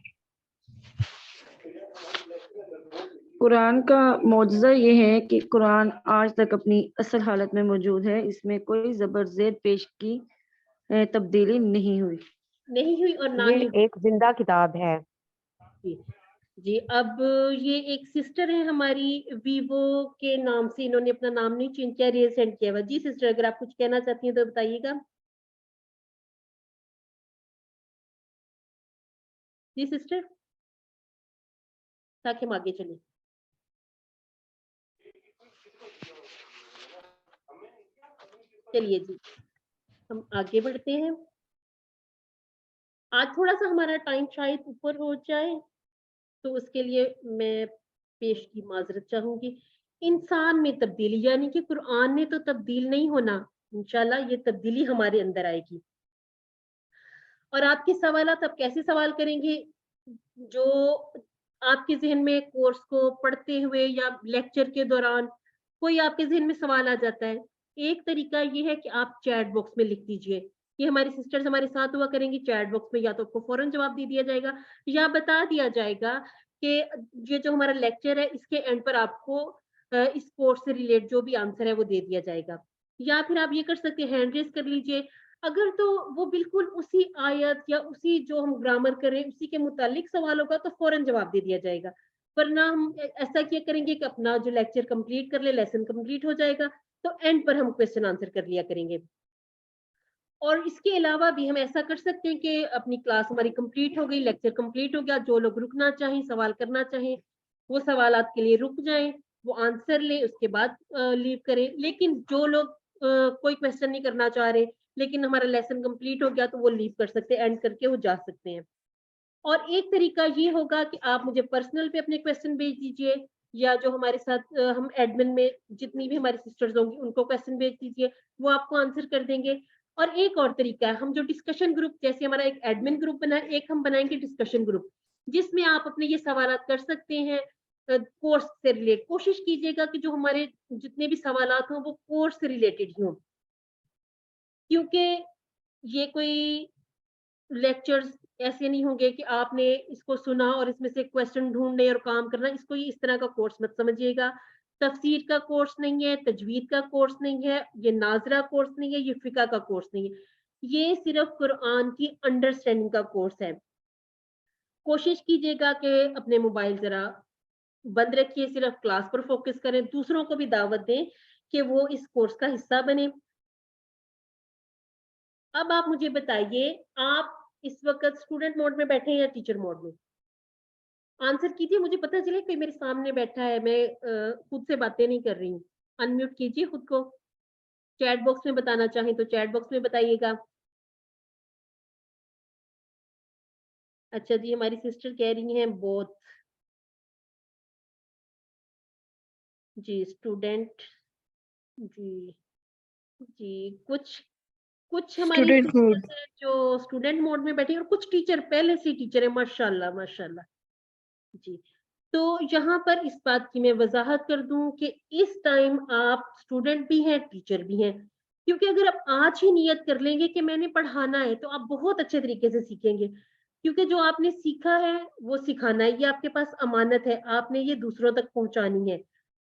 कुरान का मौजज़ा ये है कि कुरान आज तक अपनी असल हालत में मौजूद है, इसमें कोई ज़बर-ज़ेर पेश की तब्दीली नहीं हुई और ना ये ही एक जिंदा किताब है। जी, जी। अब ये एक सिस्टर है हमारी, वीवो के नाम से, इन्होंने अपना नाम नहीं चेंज किया, रील सेंड किया हुआ। जी सिस्टर, अगर आप कुछ कहना चाहती हैं तो बताइएगा। जी सिस्टर, ताकि हम आगे चलें। चलिए जी, हम आगे बढ़ते हैं। आज थोड़ा सा हमारा टाइम शायद ऊपर हो जाए, तो उसके लिए मैं पेश की माजरत चाहूंगी। इंसान में तब्दीली, यानी कि कुरान ने तो तब्दील नहीं होना, इंशाल्लाह ये तब्दीली हमारे अंदर आएगी। और आपके सवाल आप कैसे सवाल करेंगे? जो आपके जहन में कोर्स को पढ़ते हुए या लेक्चर के दौरान कोई आपके जहन में सवाल आ जाता है, एक तरीका ये है कि आप चैट बॉक्स में लिख दीजिए। ये हमारी सिस्टर्स हमारे साथ हुआ करेंगी, चैट बॉक्स में या तो आपको फौरन जवाब दे दिया जाएगा या बता दिया जाएगा कि ये जो हमारा लेक्चर है इसके एंड पर आपको इस कोर्स से रिलेट जो भी आंसर है वो दे दिया जाएगा। या फिर आप ये कर सकते हैं, हैंड रेज कर लीजिए। अगर तो वो बिल्कुल उसी आयत या उसी जो हम ग्रामर करें उसी के मुतालिक सवाल होगा तो फौरन जवाब दे दिया जाएगा। वरना हम ऐसा क्या करेंगे कि अपना जो लेक्चर कंप्लीट कर ले, लेसन कंप्लीट हो जाएगा, तो एंड पर हम क्वेश्चन आंसर कर लिया करेंगे। और इसके अलावा भी हम ऐसा कर सकते हैं कि अपनी क्लास हमारी कंप्लीट हो गई, लेक्चर कंप्लीट हो गया, जो लोग रुकना चाहें, सवाल करना चाहें, वो सवालात के लिए रुक जाएं, वो आंसर लें, उसके बाद लीव करें। लेकिन जो लोग कोई क्वेश्चन नहीं करना चाह रहे लेकिन हमारा लेसन कंप्लीट हो गया तो वो लीव कर सकते हैं, एंड करके वो जा सकते हैं। और एक तरीका ये होगा कि आप मुझे पर्सनल पे अपने क्वेश्चन भेज दीजिए, या जो हमारे साथ हम एडमिन में जितनी भी हमारी सिस्टर्स होंगी उनको क्वेश्चन भेज दीजिए, वो आपको आंसर कर देंगे। और एक और तरीका है, हम जो डिस्कशन ग्रुप, जैसे हमारा एक एडमिन ग्रुप बना है, एक हम बनाएंगे डिस्कशन ग्रुप, जिसमें आप अपने ये सवाल कर सकते हैं कोर्स से रिलेट। कोशिश कीजिएगा कि जो हमारे जितने भी सवालात हों वो कोर्स से रिलेटेड ही हों, क्योंकि ये कोई लेक्चर्स ऐसे नहीं होंगे कि आपने इसको सुना और इसमें से क्वेश्चन ढूंढने और काम करना। इसको ये इस तरह का कोर्स मत समझिएगा। तफसीर का कोर्स नहीं है, तजवीद का कोर्स नहीं है, ये नाजरा कोर्स नहीं है, ये फिका का कोर्स नहीं है। ये सिर्फ कुरान की अंडरस्टैंडिंग का कोर्स है। कोशिश कीजिएगा कि अपने मोबाइल जरा बंद रखिए, सिर्फ क्लास पर फोकस करें, दूसरों को भी दावत दें कि वो इस कोर्स का हिस्सा बने। अब आप मुझे बताइए, आप इस वक्त स्टूडेंट मोड में बैठे हैं या टीचर मोड में? आंसर कीजिए, मुझे पता चले कोई मेरे सामने बैठा है, मैं खुद से बातें नहीं कर रही हूँ। अनम्यूट कीजिए खुद को। चैट बॉक्स में बताना चाहें तो चैट बॉक्स में बताइएगा। अच्छा जी, हमारी सिस्टर कह रही हैं बोथ। जी, स्टूडेंट। जी, जी, कुछ हमारी स्टूडेंट मोड। सिस्टर्स हैं जो स्टूडेंट मोड में बैठी हैं और कुछ टीचर पहले से टीचर है, माशाल्लाह माशाल्लाह। जी, तो यहाँ पर इस बात की मैं वजाहत कर दूं कि इस टाइम आप स्टूडेंट भी हैं, टीचर भी हैं, क्योंकि अगर आप आज ही नियत कर लेंगे कि मैंने पढ़ाना है तो आप बहुत अच्छे तरीके से सीखेंगे, क्योंकि जो आपने सीखा है वो सिखाना है, ये आपके पास अमानत है, आपने ये दूसरों तक पहुंचानी है।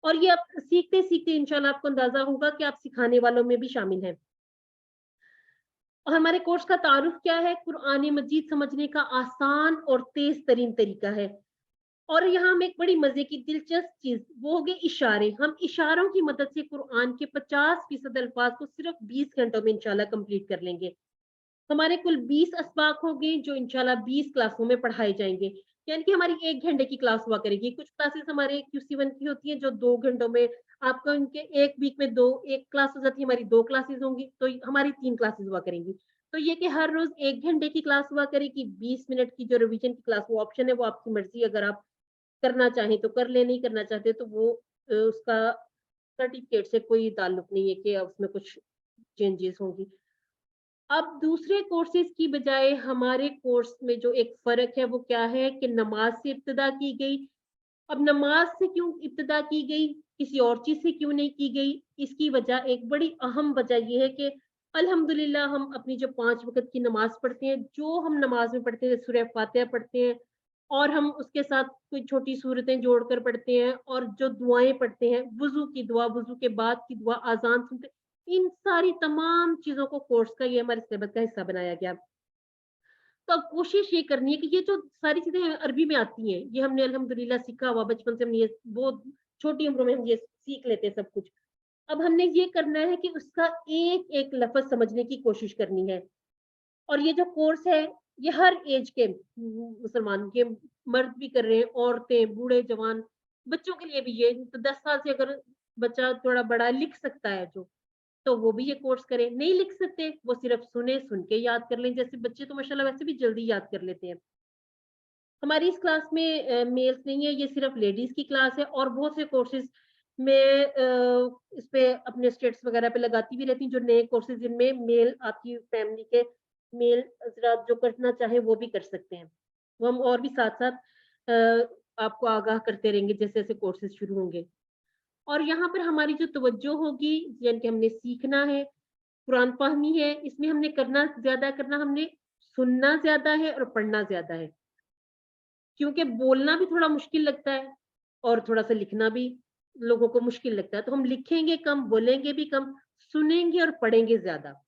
और ये आप सीखते सीखते इंशाल्लाह आपको अंदाजा होगा कि आप सिखाने वालों में भी शामिल हैं। और हमारे कोर्स का तारुफ क्या है? कुरान मजीद समझने का आसान और तेज तरीन तरीका है। और यहाँ हम एक बड़ी मजे की दिलचस्प चीज वो हो गए इशारे। हम इशारों की मदद से कुरान के 50% अल्फाज को सिर्फ 20 घंटों में इंशाल्लाह कंप्लीट कर लेंगे। हमारे कुल 20 अस्बाक हो गए जो इंशाल्लाह 20 क्लासों में पढ़ाए जाएंगे, यानी कि हमारी 1 घंटे की क्लास हुआ करेगी। कुछ क्लासेस हमारे QC1 की होती हैं जो 2 घंटों में, आपका उनके एक वीक में एक क्लास हो जाती है, हमारी 2 क्लासेस होंगी, तो हमारी 3 क्लासेस हुआ करेंगी। तो ये कि हर रोज 1 घंटे की क्लास हुआ करेगी। 20 मिनट की जो रिवीजन की क्लास, वो ऑप्शन है, वो आपकी मर्जी, अगर आप करना चाहें तो कर ले, नहीं करना चाहते तो वो उसका सर्टिफिकेट से कोई ताल्लुक नहीं है कि उसमें कुछ चेंजेस होंगी। अब दूसरे कोर्सेज की बजाय हमारे कोर्स में जो एक फर्क है वो क्या है कि नमाज से इब्तिदा की गई। अब नमाज से क्यों इब्तिदा की गई, किसी और चीज से क्यों नहीं की गई? इसकी वजह, एक बड़ी अहम वजह ये है कि अल्हम्दुलिल्लाह हम अपनी जो 5 वक्त की नमाज पढ़ते हैं, जो हम नमाज में पढ़ते हैं, सूरह फातिहा पढ़ते हैं और हम उसके साथ कोई छोटी सूरतें जोड़कर पढ़ते हैं, और जो दुआएं पढ़ते हैं, वुजू की दुआ, वुजू के बाद की दुआ, आजान सुनते हैं, इन सारी तमाम चीजों को कोर्स का, ये हमारे सिलेबस का हिस्सा बनाया गया। तो अब कोशिश ये करनी है कि ये जो सारी चीजें अरबी में आती हैं, ये हमने अल्हम्दुलिल्लाह सीखा हुआ, बचपन से हम ये बहुत छोटी उम्र में हम ये सीख लेते हैं सब कुछ। अब हमने ये करना है कि उसका एक एक लफ्ज समझने की कोशिश करनी है। और ये जो कोर्स है, ये हर एज के मुसलमान के, मर्द भी कर रहे हैं, औरतें, बूढ़े, जवान, बच्चों के लिए भी ये, तो 10 साल से अगर बच्चा थोड़ा बड़ा लिख सकता है जो, तो वो भी ये कोर्स करें। नहीं लिख सकते, वो सिर्फ सुने, सुन के याद कर लें। जैसे बच्चे तो माशाल्लाह वैसे भी जल्दी याद कर लेते हैं। हमारी इस क्लास में मेल्स नहीं है, ये सिर्फ लेडीज की क्लास है। और बहुत से कोर्सेज में इस पे अपने स्टेट्स वगैरह पे लगाती भी रहती हूँ, जो नए कोर्सेज जिनमें मेल, आपकी फैमिली के मेल हजरात जो करना चाहे वो भी कर सकते हैं। वो हम और भी साथ साथ आपको आगाह करते रहेंगे जैसे जैसे कोर्सेज शुरू होंगे। और यहाँ पर हमारी जो तवज्जो होगी, यानी कि हमने सीखना है, कुरान फहमी है, इसमें हमने करना हमने सुनना ज्यादा है और पढ़ना ज्यादा है, क्योंकि बोलना भी थोड़ा मुश्किल लगता है और थोड़ा सा लिखना भी लोगों को मुश्किल लगता है। तो हम लिखेंगे कम, बोलेंगे भी कम, सुनेंगे और पढ़ेंगे ज्यादा।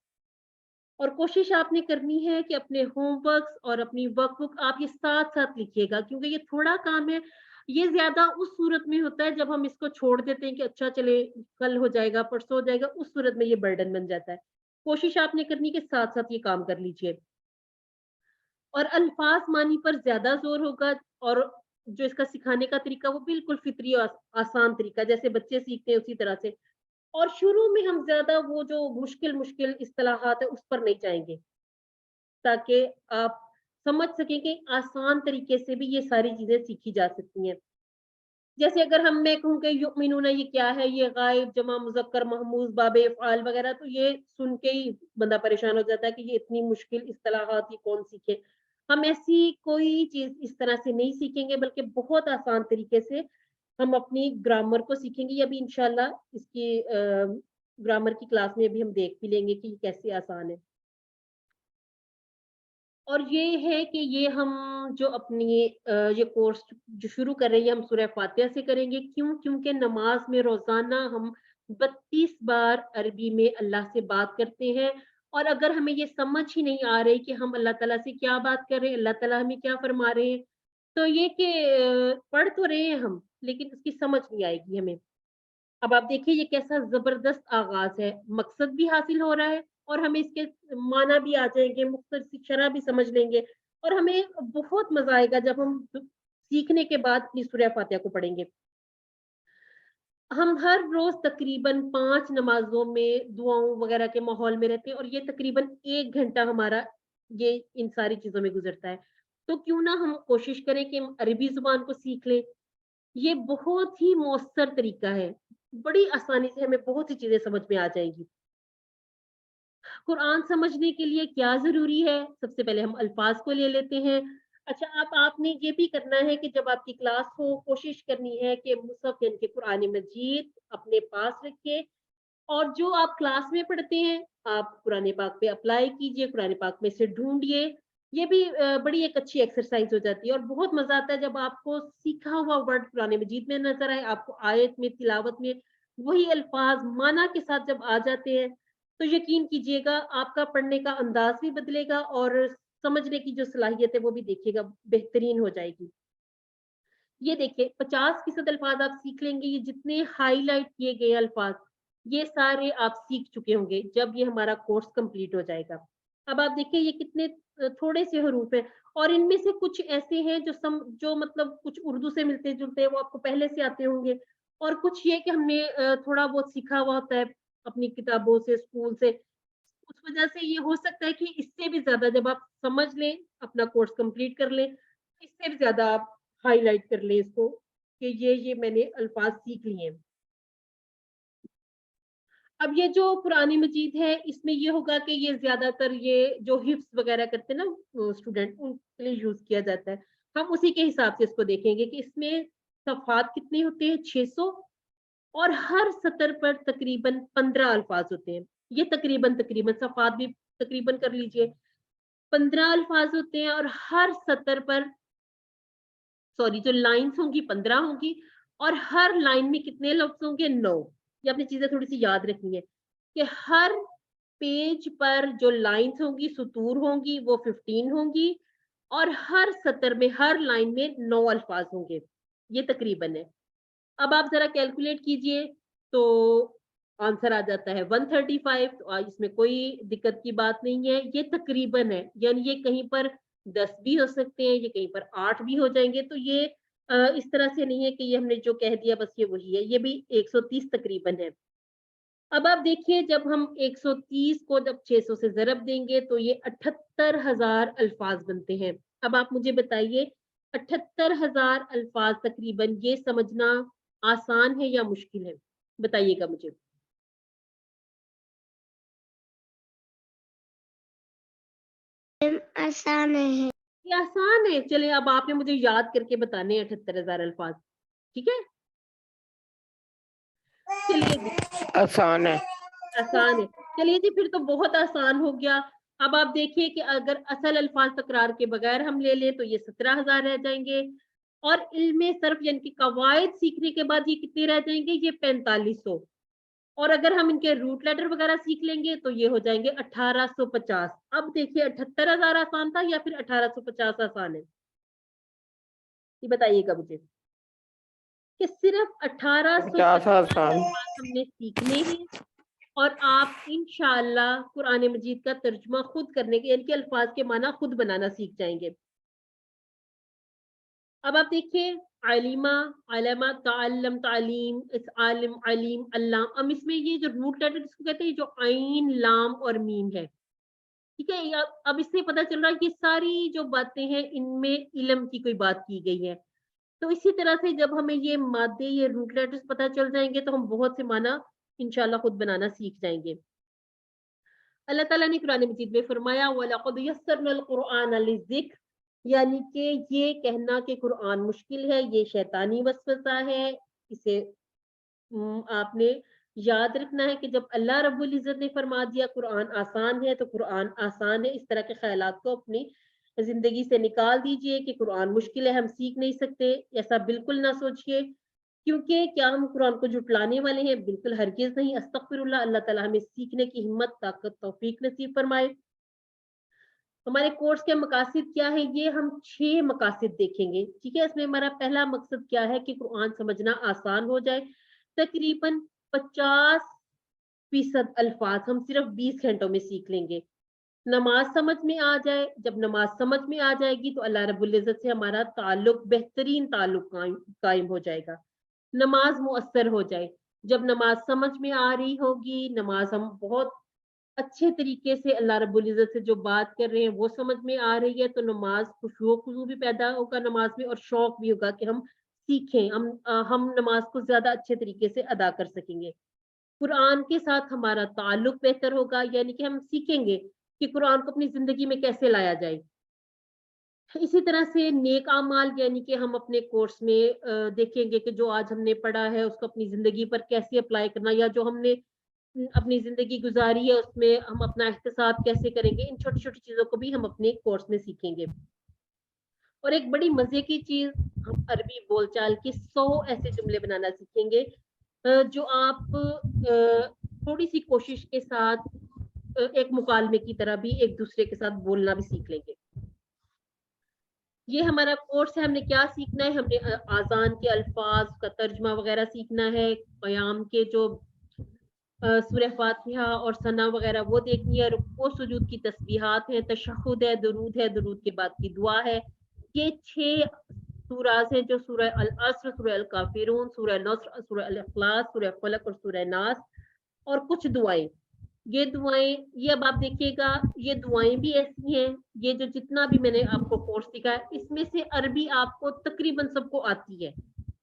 और कोशिश आपने करनी है कि अपने होमवर्क्स और अपनी वर्कबुक आप ये साथ साथ लिखिएगा, क्योंकि ये थोड़ा काम है। ये ज्यादा उस सूरत में होता है जब हम इसको छोड़ देते हैं कि अच्छा चले, कल हो जाएगा, परसों हो जाएगा, उस सूरत में ये बर्डन बन जाता है। कोशिश आपने करनी कि साथ साथ ये काम कर लीजिए। और अल्फाज मानी पर ज्यादा जोर होगा, और जो इसका सिखाने का तरीका वो बिल्कुल फितरी और आसान तरीका, जैसे बच्चे सीखते हैं उसी तरह से। और शुरू में हम ज्यादा वो जो मुश्किल मुश्किल इस्तिलाहात है उस पर नहीं जाएंगे, ताकि आप समझ सकें कि आसान तरीके से भी ये सारी चीजें सीखी जा सकती हैं। जैसे अगर मैं कहूँ कि युमिनूना ये क्या है, ये गायब, जमा, मुजक्कर, महमूज, बाबे, फ़ाल वगैरह, तो ये सुन के ही बंदा परेशान हो जाता है कि ये इतनी मुश्किल इस्तिलाहात ये कौन सीखे। हम ऐसी कोई चीज इस तरह से नहीं सीखेंगे, बल्कि बहुत आसान तरीके से हम अपनी ग्रामर को सीखेंगे। ये अभी इंशाल्लाह इसकी ग्रामर की क्लास में भी हम देख भी लेंगे कि ये कैसे आसान है। और ये है कि ये हम जो अपनी ये कोर्स जो शुरू कर रहे हैं, हम सूरह फातिहा से करेंगे। क्यों? क्योंकि नमाज में रोजाना हम 32 बार अरबी में अल्लाह से बात करते हैं। और अगर हमें ये समझ ही नहीं आ रही कि हम अल्लाह ताला से क्या बात कर रहे हैं, अल्लाह ताला हमें क्या फरमा रहे हैं, तो ये कि पढ़ तो रहे हैं हम, लेकिन उसकी समझ नहीं आएगी हमें। अब आप देखिए ये कैसा जबरदस्त आगाज है, मकसद भी हासिल हो रहा है और हमें इसके माना भी आ जाएंगे, मुख्तलिफ शरह भी समझ लेंगे, और हमें बहुत मजा आएगा जब हम सीखने के बाद अपनी सूरह फातिहा को पढ़ेंगे। हम हर रोज तकरीबन 5 नमाजों में दुआओं वगैरह के माहौल में रहते हैं, और ये तकरीबन 1 घंटा हमारा ये इन सारी चीजों में गुजरता है। तो क्यों ना हम कोशिश करें कि हम अरबी ज़ुबान को सीख लें। ये बहुत ही मौसर तरीका है, बड़ी आसानी से हमें बहुत सी चीज़ें समझ में आ जाएँगी। कुरान समझने के लिए क्या ज़रूरी है? सबसे पहले हम अल्फाज़ को ले लेते हैं। अच्छा, अब आपने ये भी करना है कि जब आपकी क्लास हो, कोशिश करनी है कि मुसहफ़ यानी कि कुरान मजीद अपने पास रखें, और जो आप क्लास में पढ़ते हैं, आप कुरान पाक पे अप्लाई कीजिए, कुरान पाक में से ढूँढिए। ये भी बड़ी एक अच्छी एक्सरसाइज़ हो जाती है और बहुत मज़ा आता है जब आपको सीखा हुआ वर्ड कुरान मजीद में नज़र आए, आपको आयत में, तिलावत में वही अल्फाज़ माना के साथ जब आ जाते हैं, तो यकीन कीजिएगा आपका पढ़ने का अंदाज़ भी बदलेगा और समझने की जो सलाहियत है वो भी देखिएगा बेहतरीन हो जाएगी। ये देखिए 50% अल्फाज आप सीख लेंगे, ये जितने हाईलाइट किए गए अल्फाज ये सारे आप सीख चुके होंगे जब ये हमारा कोर्स कंप्लीट हो जाएगा। अब आप देखिए ये कितने थोड़े से हरूफ हैं और इनमें से कुछ ऐसे हैं जो मतलब कुछ उर्दू से मिलते जुलते हैं, वो आपको पहले से आते होंगे, और कुछ ये कि हमने थोड़ा बहुत सीखा हुआ होता है अपनी किताबों से, स्कूल से। उस वजह से ये हो सकता है कि इससे भी ज्यादा जब आप समझ लें, अपना कोर्स कंप्लीट कर लें, इससे भी ज्यादा आप हाईलाइट कर लें इसको कि ये मैंने अल्फाज सीख लिए हैं। अब ये जो कुरान मजीद है इसमें ये होगा कि ये ज्यादातर ये जो हिफ्स वगैरह करते हैं ना स्टूडेंट, उनके लिए यूज किया जाता है। हम उसी के हिसाब से इसको देखेंगे कि इसमें सफ़ात कितने होते हैं, 600, और हर सतर पर तकरीबन 15 अल्फाज होते हैं। ये तकरीबन तकरीबन सफ़ात भी तकरीबन कर लीजिए, 15 अल्फाज होते हैं और हर सतर पर सॉरी जो लाइन्स होंगी 15 होंगी और हर लाइन में कितने लफ्ज होंगे, 9। ये आपने चीजें थोड़ी सी याद रखनी है कि हर पेज पर जो लाइन्स होंगी, सुतूर होंगी, वो 15 होंगी और हर सतर में, हर लाइन में 9 अल्फाज होंगे। ये तकरीबन है। अब आप जरा कैलकुलेट कीजिए तो आंसर आ जाता है 135। तो इसमें कोई दिक्कत की बात नहीं है, ये तकरीबन है, यानी ये कहीं पर 10 भी हो सकते हैं, ये कहीं पर 8 भी हो जाएंगे। तो ये इस तरह से नहीं है कि ये हमने जो कह दिया बस ये वही है, ये भी 130 तकरीबन है। अब आप देखिए जब हम 130 को जब 600 से ज़रब देंगे तो ये 78,000 अल्फाज बनते हैं। अब आप मुझे बताइए 78,000 अल्फाज तकरीबन ये समझना आसान है या मुश्किल है? बताइएगा मुझे। आसान है। ये आसान है। चलिए अब आपने मुझे याद करके बताने हैं 78,000 अल्फाज, ठीक है? चलिए जी, आसान है। आसान है। चलिए जी, फिर तो बहुत आसान हो गया। अब आप देखिए कि अगर असल अल्फाज तकरार के बगैर हम ले लें तो ये 17,000 रह जाएंगे और इल्मे सर्फ यानी कि कवायद सीखने के बाद ये कितने रह जाएंगे, ये 4500। और अगर हम इनके रूट लेटर वगैरह सीख लेंगे तो ये हो जाएंगे 1850। अब देखिए 78,000 आसान था या फिर 1850 आसान है? ये बताइएगा मुझे कि सिर्फ 1850 आसान। अल्फाज हमने सीखने हैं और आप इंशाअल्लाह कुरान मजीद का तर्जुमा खुद करने के, यानी कि अल्फाज के माना खुद बनाना सीख जाएंगे। अब आप देखिए आलिमा, अलमा, ताल्लम, तालीम, इस आलिम, अलीम, अल्लाम। अब इसमें ये जो रूट लेटर जिसको कहते हैं, जो आइन, लाम और मीम है, ठीक है? अब इससे पता चल रहा है कि सारी जो बातें हैं इनमें इल्म की कोई बात की गई है। तो इसी तरह से जब हमें ये मादे, ये रूट लेटर्स पता चल जाएंगे तो हम बहुत से माना इंशाल्लाह खुद बनाना सीख जाएंगे। अल्लाह ताला ने कुरान मजीद में फरमाया वलक़द यस्सरनल कुरआन लिज़िक्र, यानी कि ये कहना कि कुरान मुश्किल है, ये शैतानी वसवसा है। इसे आपने याद रखना है कि जब अल्लाह रब्बुल इज़्ज़त ने फरमा दिया कुरान आसान है तो कुरान आसान है। इस तरह के ख्यालात को अपनी जिंदगी से निकाल दीजिए कि कुरान मुश्किल है, हम सीख नहीं सकते। ऐसा बिल्कुल ना सोचिए, क्योंकि क्या हम कुरान को जुटलाने वाले हैं? बिल्कुल हरगिज़ नहीं। अस्तगफिरुल्लाह। अल्लाह ताला हमें सीखने की हिम्मत, ताकत, तौफीक नसीब फरमाए। हमारे कोर्स के मकासद क्या है, ये हम 6 मकासद देखेंगे, ठीक है? इसमें हमारा पहला मकसद क्या है कि कुरान समझना आसान हो जाए। तकरीबन 50% अल्फाज हम सिर्फ 20 घंटों में सीख लेंगे। नमाज समझ में आ जाए, जब नमाज समझ में आ जाएगी तो अल्लाह रब्बुल इज़्ज़त से हमारा ताल्लुक, बेहतरीन ताल्लुक कायम हो जाएगा। नमाज मुअस्सर हो जाए, जब नमाज समझ में आ रही होगी, नमाज हम बहुत अच्छे तरीके से अल्लाह रब्बुल इज़्ज़त से जो बात कर रहे हैं वो समझ में आ रही है, तो नमाज खुशू खुजू भी पैदा होगा नमाज में, और शौक भी होगा कि हम सीखें, हम नमाज को ज्यादा अच्छे तरीके से अदा कर सकेंगे। कुरान के साथ हमारा ताल्लुक बेहतर होगा, यानी कि हम सीखेंगे कि कुरान को अपनी जिंदगी में कैसे लाया जाए। इसी तरह से नेक आमाल, यानी कि हम अपने कोर्स में देखेंगे कि जो आज हमने पढ़ा है उसको अपनी जिंदगी पर कैसे अप्लाई करना, या जो हमने अपनी जिंदगी गुजारी है उसमें हम अपना एहतिसाब कैसे करेंगे। इन छोटी छोटी चीजों को भी हम अपने कोर्स में सीखेंगे। और एक बड़ी मजे की चीज, हम अरबी बोलचाल के 100 ऐसे जुमले बनाना सीखेंगे जो आप थोड़ी सी कोशिश के साथ एक मुकालमे की तरह भी एक दूसरे के साथ बोलना भी सीख लेंगे। ये हमारा कोर्स है। हमने क्या सीखना है? हमने आजान के अल्फाज का तर्जमा वगैरह सीखना है, क़याम के जो सूरह फातिहा और सना वगैरह वो देखनी है, रुकू सुजूद की तस्बीहात हैं, तशहुद है, दुरूद के बाद की दुआ है। ये 6 सूरात हैं जो सूरह अल अस्र, सूरह अल काफिरून, सूरह नस्र, सूरह अल इखलास, सूरह फलक और सूरह नास, और कुछ दुआएं। ये अब आप देखिएगा, ये दुआएं भी ऐसी हैं, ये जो जितना भी मैंने आपको कोर्स सिखाया इसमें से अरबी आपको तकरीबन सबको आती है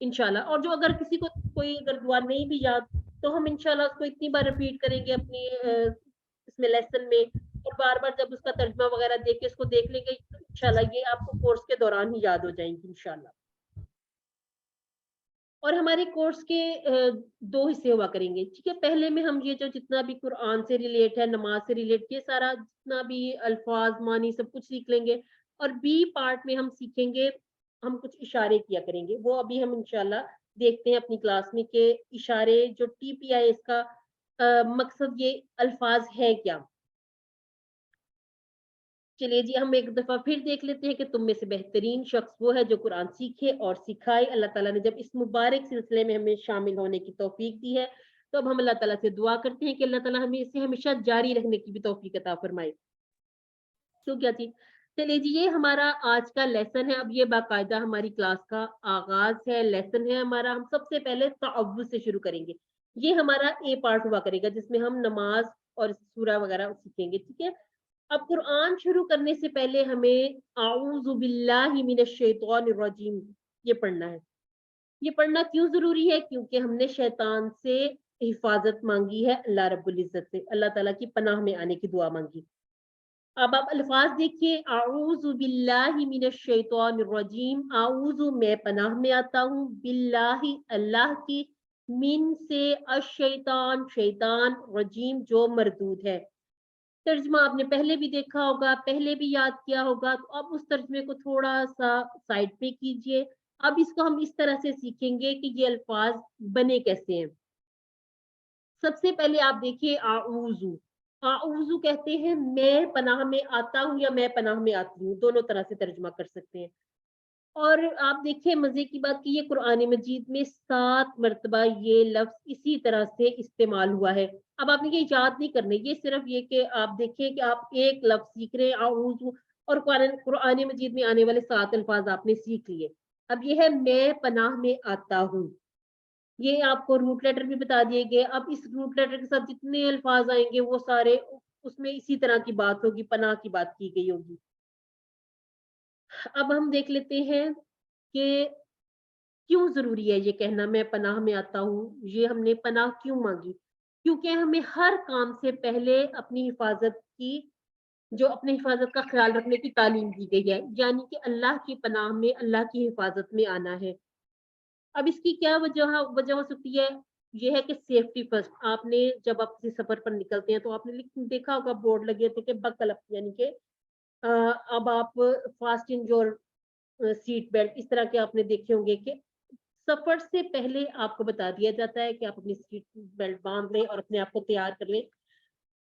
इंशाल्लाह। और जो अगर किसी को कोई अगर दुआ नहीं भी याद, तो हम इंशाल्लाह उसको इतनी बार रिपीट करेंगे अपनी इसमें लेसन में, और बार बार जब उसका तर्जुमा वगैरह देख के उसको देख लेंगे, इंशाल्लाह ये आपको कोर्स के दौरान ही याद हो जाएंगी इंशाल्लाह। और हमारे कोर्स के 2 हिस्से हुआ करेंगे, ठीक है। पहले में हम ये जो जितना भी कुरान से रिलेट है, नमाज से रिलेट, ये सारा जितना भी अल्फाज मानी सब कुछ सीख लेंगे। और बी पार्ट में हम सीखेंगे, हम कुछ इशारे किया करेंगे, वो अभी हम इंशाल्लाह देखते हैं अपनी क्लास में कि इशारे जो TPI इसका मकसद ये अल्फाज है क्या। चलिए जी, हम एक दफा फिर देख लेते हैं कि तुम में से बेहतरीन शख्स वो है जो कुरान सीखे और सिखाए। अल्लाह ताला ने जब इस मुबारक सिलसिले में हमें शामिल होने की तौफीक दी है, तो अब हम अल्लाह ताला से दुआ करते हैं कि अल्लाह ताला हमें इसे हमेशा जारी रखने की भी तौफीक अता फरमाए। तो क्या थी, चलिए जी, ये हमारा आज का लेसन है। अब ये बाकायदा हमारी क्लास का आगाज है, लेसन है हमारा। हम सबसे पहले तअव्वुज़ से शुरू करेंगे। ये हमारा ए पार्ट हुआ करेगा जिसमें हम नमाज और सूरा वगैरह सीखेंगे, ठीक है। अब कुरान शुरू करने से पहले हमें आऊज़ु बिल्लाहि मिनश शैतानिर रजीम ये पढ़ना है। ये पढ़ना क्यों जरूरी है? क्योंकि हमने शैतान से हिफाजत मांगी है अल्लाह रब्बुल इज्जत से, अल्लाह ताला की पनाह में आने की दुआ मांगी। अब आप अल्फाज देखिए, आऊज़ु बिल्लाहि मिनश शैतानिर रजीम, आऊज़ु मैं पनाह में आता हूँ, बिल्लाहि अल्लाह की, मिन से अशैतान शैतान, रजीम जो मरदूद है। तर्जमा आपने पहले भी देखा होगा, पहले भी याद किया होगा, तो अब उस तर्जमे को थोड़ा सा साइड पे कीजिए। अब इसको हम इस तरह से सीखेंगे कि ये अल्फाज बने कैसे हैं। सबसे पहले आप देखिए, आऊज़ु, आऊज़ु कहते हैं मैं पनाह में आता हूँ या मैं पनाह में आती हूँ, दोनों तरह से तर्जमा कर सकते हैं। और आप देखिए मजे की बात की, ये कुरान मजीद में 7 मरतबा ये लफ्ज इसी तरह से इस्तेमाल हुआ है। अब आपने ये याद नहीं करने, ये सिर्फ ये कि आप देखिए कि आप एक लफ्ज सीख रहे हैं आऊज़ु, और कुरान मजीद में आने वाले 7 अल्फाज आपने सीख लिए। अब ये है मैं पनाह में आता हूँ, ये आपको रूट लेटर भी बता दिए गए। अब इस रूट लेटर के साथ जितने अल्फाज आएंगे वो सारे उसमें इसी तरह की बात होगी, पनाह की बात की गई होगी। अब हम देख लेते हैं कि क्यों जरूरी है ये कहना मैं पनाह में आता हूँ। ये हमने पनाह क्यों मांगी? क्योंकि हमें हर काम से पहले अपनी हिफाजत की, जो अपनी हिफाजत का ख्याल रखने की तालीम दी गई है, यानी कि अल्लाह की पनाह में, अल्लाह की हिफाजत में आना है। अब इसकी क्या वजह हो सकती है? ये है कि सेफ्टी फर्स्ट। आपने जब आप किसी सफर पर निकलते हैं तो आपने देखा होगा बोर्ड लगे थे कि बकल अप, यानी कि अब आप fast in your seat belt, इस तरह के आपने देखे होंगे कि सफर से पहले आपको बता दिया जाता है कि आप अपनी सीट बेल्ट बांध लें और अपने आप को तैयार कर लें।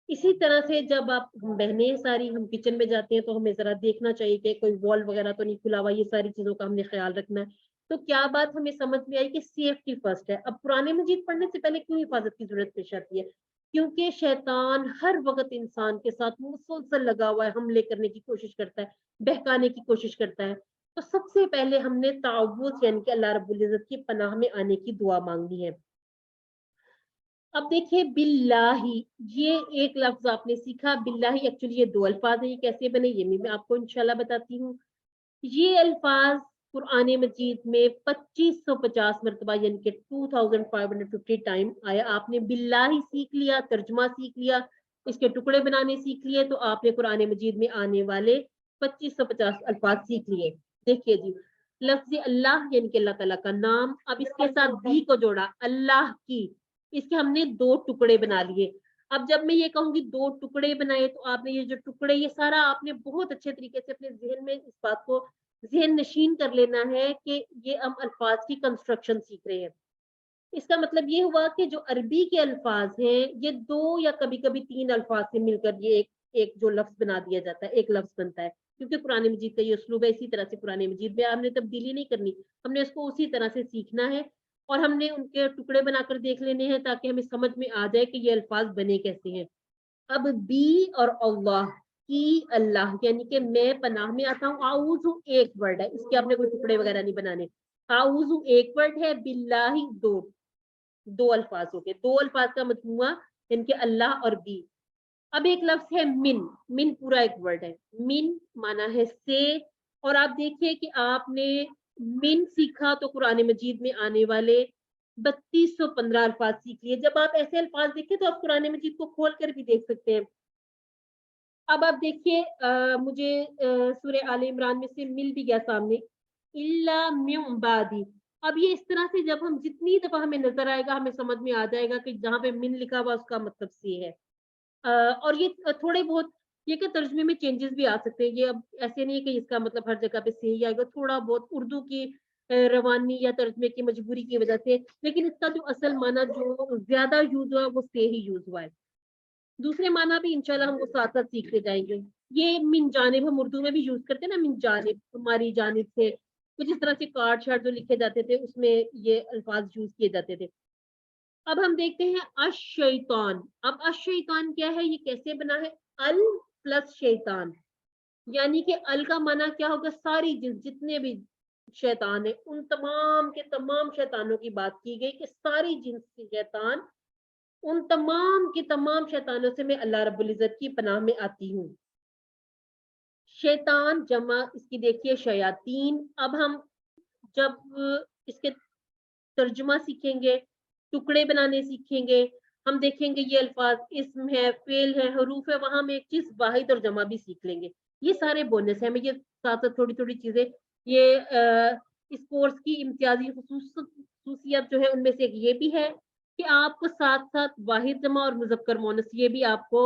इसी तरह से जब हम बहनें सारी हम किचन में जाते हैं तो हमें जरा देखना चाहिए कि कोई वॉल वगैरह तो नहीं खुला हुआ, ये सारी चीजों का हमने ख्याल रखना है। तो क्या बात हमें समझ में आई कि सेफ्टी फर्स्ट है। अब कुरान मजीद पढ़ने से पहले क्यों हिफाजत की जरूरत पेश आती है? क्योंकि शैतान हर वक्त इंसान के साथ मुसलसल लगा हुआ है, हमले करने की कोशिश करता है, बहकाने की कोशिश करता है। तो सबसे पहले हमने ताउवुज़ यानी कि अल्लाह रब्बुल इज्जत की पनाह में आने की दुआ मांगनी है। अब देखिए बिल्लाही, ये एक लफ्ज आपने सीखा। बिल्लाही एक्चुअली ये 2 अल्फाज है, ये कैसे बने ये मैं आपको इंशाल्लाह बताती हूँ। ये अल्फाज कुरान मजीद में 2550 मरतबा यानी कि 2550 टाइम आया। आपने बिल्लाही सीख लिया, तर्जुमा सीख लिया, इसके टुकड़े बनाने सीख लिए, तो आपने कुरान मजीद में आने वाले 2550 अल्फाज सीख लिए। देखिए जी, लफ्ज अल्लाह यानी कि अल्लाह ताला का नाम, अब इसके साथ भी को जोड़ा, अल्लाह की, इसके हमने 2 टुकड़े बना लिए। अब जब मैं ये कहूंगी 2 टुकड़े बनाए, तो आपने ये जो टुकड़े, ये सारा आपने बहुत अच्छे तरीके से अपने जहन में इस बात को ज़हन नशीन कर लेना है कि ये हम अल्फाज की कंस्ट्रक्शन सीख रहे हैं। इसका मतलब ये हुआ कि जो अरबी के अल्फाज हैं, ये 2 या कभी-कभी 3 अल्फाज से मिलकर ये एक जो लफ्ज बना दिया जाता है, एक लफ्ज बनता है। क्योंकि कुरान मजीद का ये उसलूब है, इसी तरह से कुरान मजीद में हमने तब्दीली नहीं करनी, हमने उसको उसी तरह से सीखना है और हमने उनके टुकड़े बनाकर देख लेने हैं ताकि हमें समझ में आ जाए कि ये अल्फाज बने कैसे हैं। अब बी और अल्लाह की, अल्लाह यानी कि मैं पनाह में आता हूँ। आऊज़ु एक वर्ड है, इसके आपने कोई टुकड़े वगैरह नहीं बनाने। आऊज़ु एक वर्ड है, बिल्लाही दो अल्फाज हो गए, 2 अल्फाज का मजमुआ यानी कि अल्लाह और बी। अब एक लफ्ज है मिन, मिन पूरा एक वर्ड है। मिन माना है से, और आप देखिए कि आपने मिन सीखा तो कुरान मजीद में आने वाले 3215 अल्फाज सीख लिए। जब आप ऐसे अल्फाज देखें तो आप कुरान मजीद को खोल कर भी देख सकते हैं। अब आप देखिए मुझे सूरह आले इमरान में से मिल भी गया सामने, इल्ला मिन बादी। अब ये इस तरह से जब हम जितनी दफा हमें नजर आएगा, हमें समझ में आ जाएगा कि जहाँ पे मिन लिखा हुआ उसका मतलब से है। और ये थोड़े बहुत ये कि तर्जुमे में चेंजेस भी आ सकते हैं। ये अब ऐसे नहीं है कि इसका मतलब हर जगह पे से ही आएगा, थोड़ा बहुत उर्दू की रवानी या तर्जुमे की मजबूरी की वजह से, लेकिन इसका जो असल माना जो ज्यादा यूज हुआ है वो से ही यूज हुआ है। दूसरे माना भी इंशाल्लाह हम वो साथ साथ सीखते जाएंगे। ये मिन जानिब हम उर्दू में भी यूज करते हैं ना, मिन जानिब, हमारी जानिब से, कुछ इस तरह से कार्ड शार्ड जो लिखे जाते थे उसमें ये अल्फाज यूज किए जाते थे। अब हम देखते हैं अश-शैतान। अब अश-शैतान क्या है, ये कैसे बना है? अल प्लस शैतान, यानी कि अल का माना क्या होगा? सारी जितने भी शैतान है, उन तमाम के तमाम शैतानों की बात की गई कि सारी जिन्स के शैतान, उन तमाम के तमाम शैतानों से मैं अल्लाह रब्बुल इज्जत की पनाह में आती हूँ। शैतान जमा इसकी देखिए शयातीन। अब हम जब इसके तर्जुमा सीखेंगे, टुकड़े बनाने सीखेंगे, हम देखेंगे ये अल्फाज इस्म है, फेल है, हरूफ है, वहां हम एक चीज वाहिद और जमा भी सीख लेंगे। ये सारे बोनस है। मैं ये साथ साथ थोड़ी थोड़ी चीजें, ये इस कोर्स की इम्तियाजी खसूसियत जो है उनमें से एक ये भी है कि आपको साथ साथ वाहिद जमा और मुज़क्कर मोनस ये भी आपको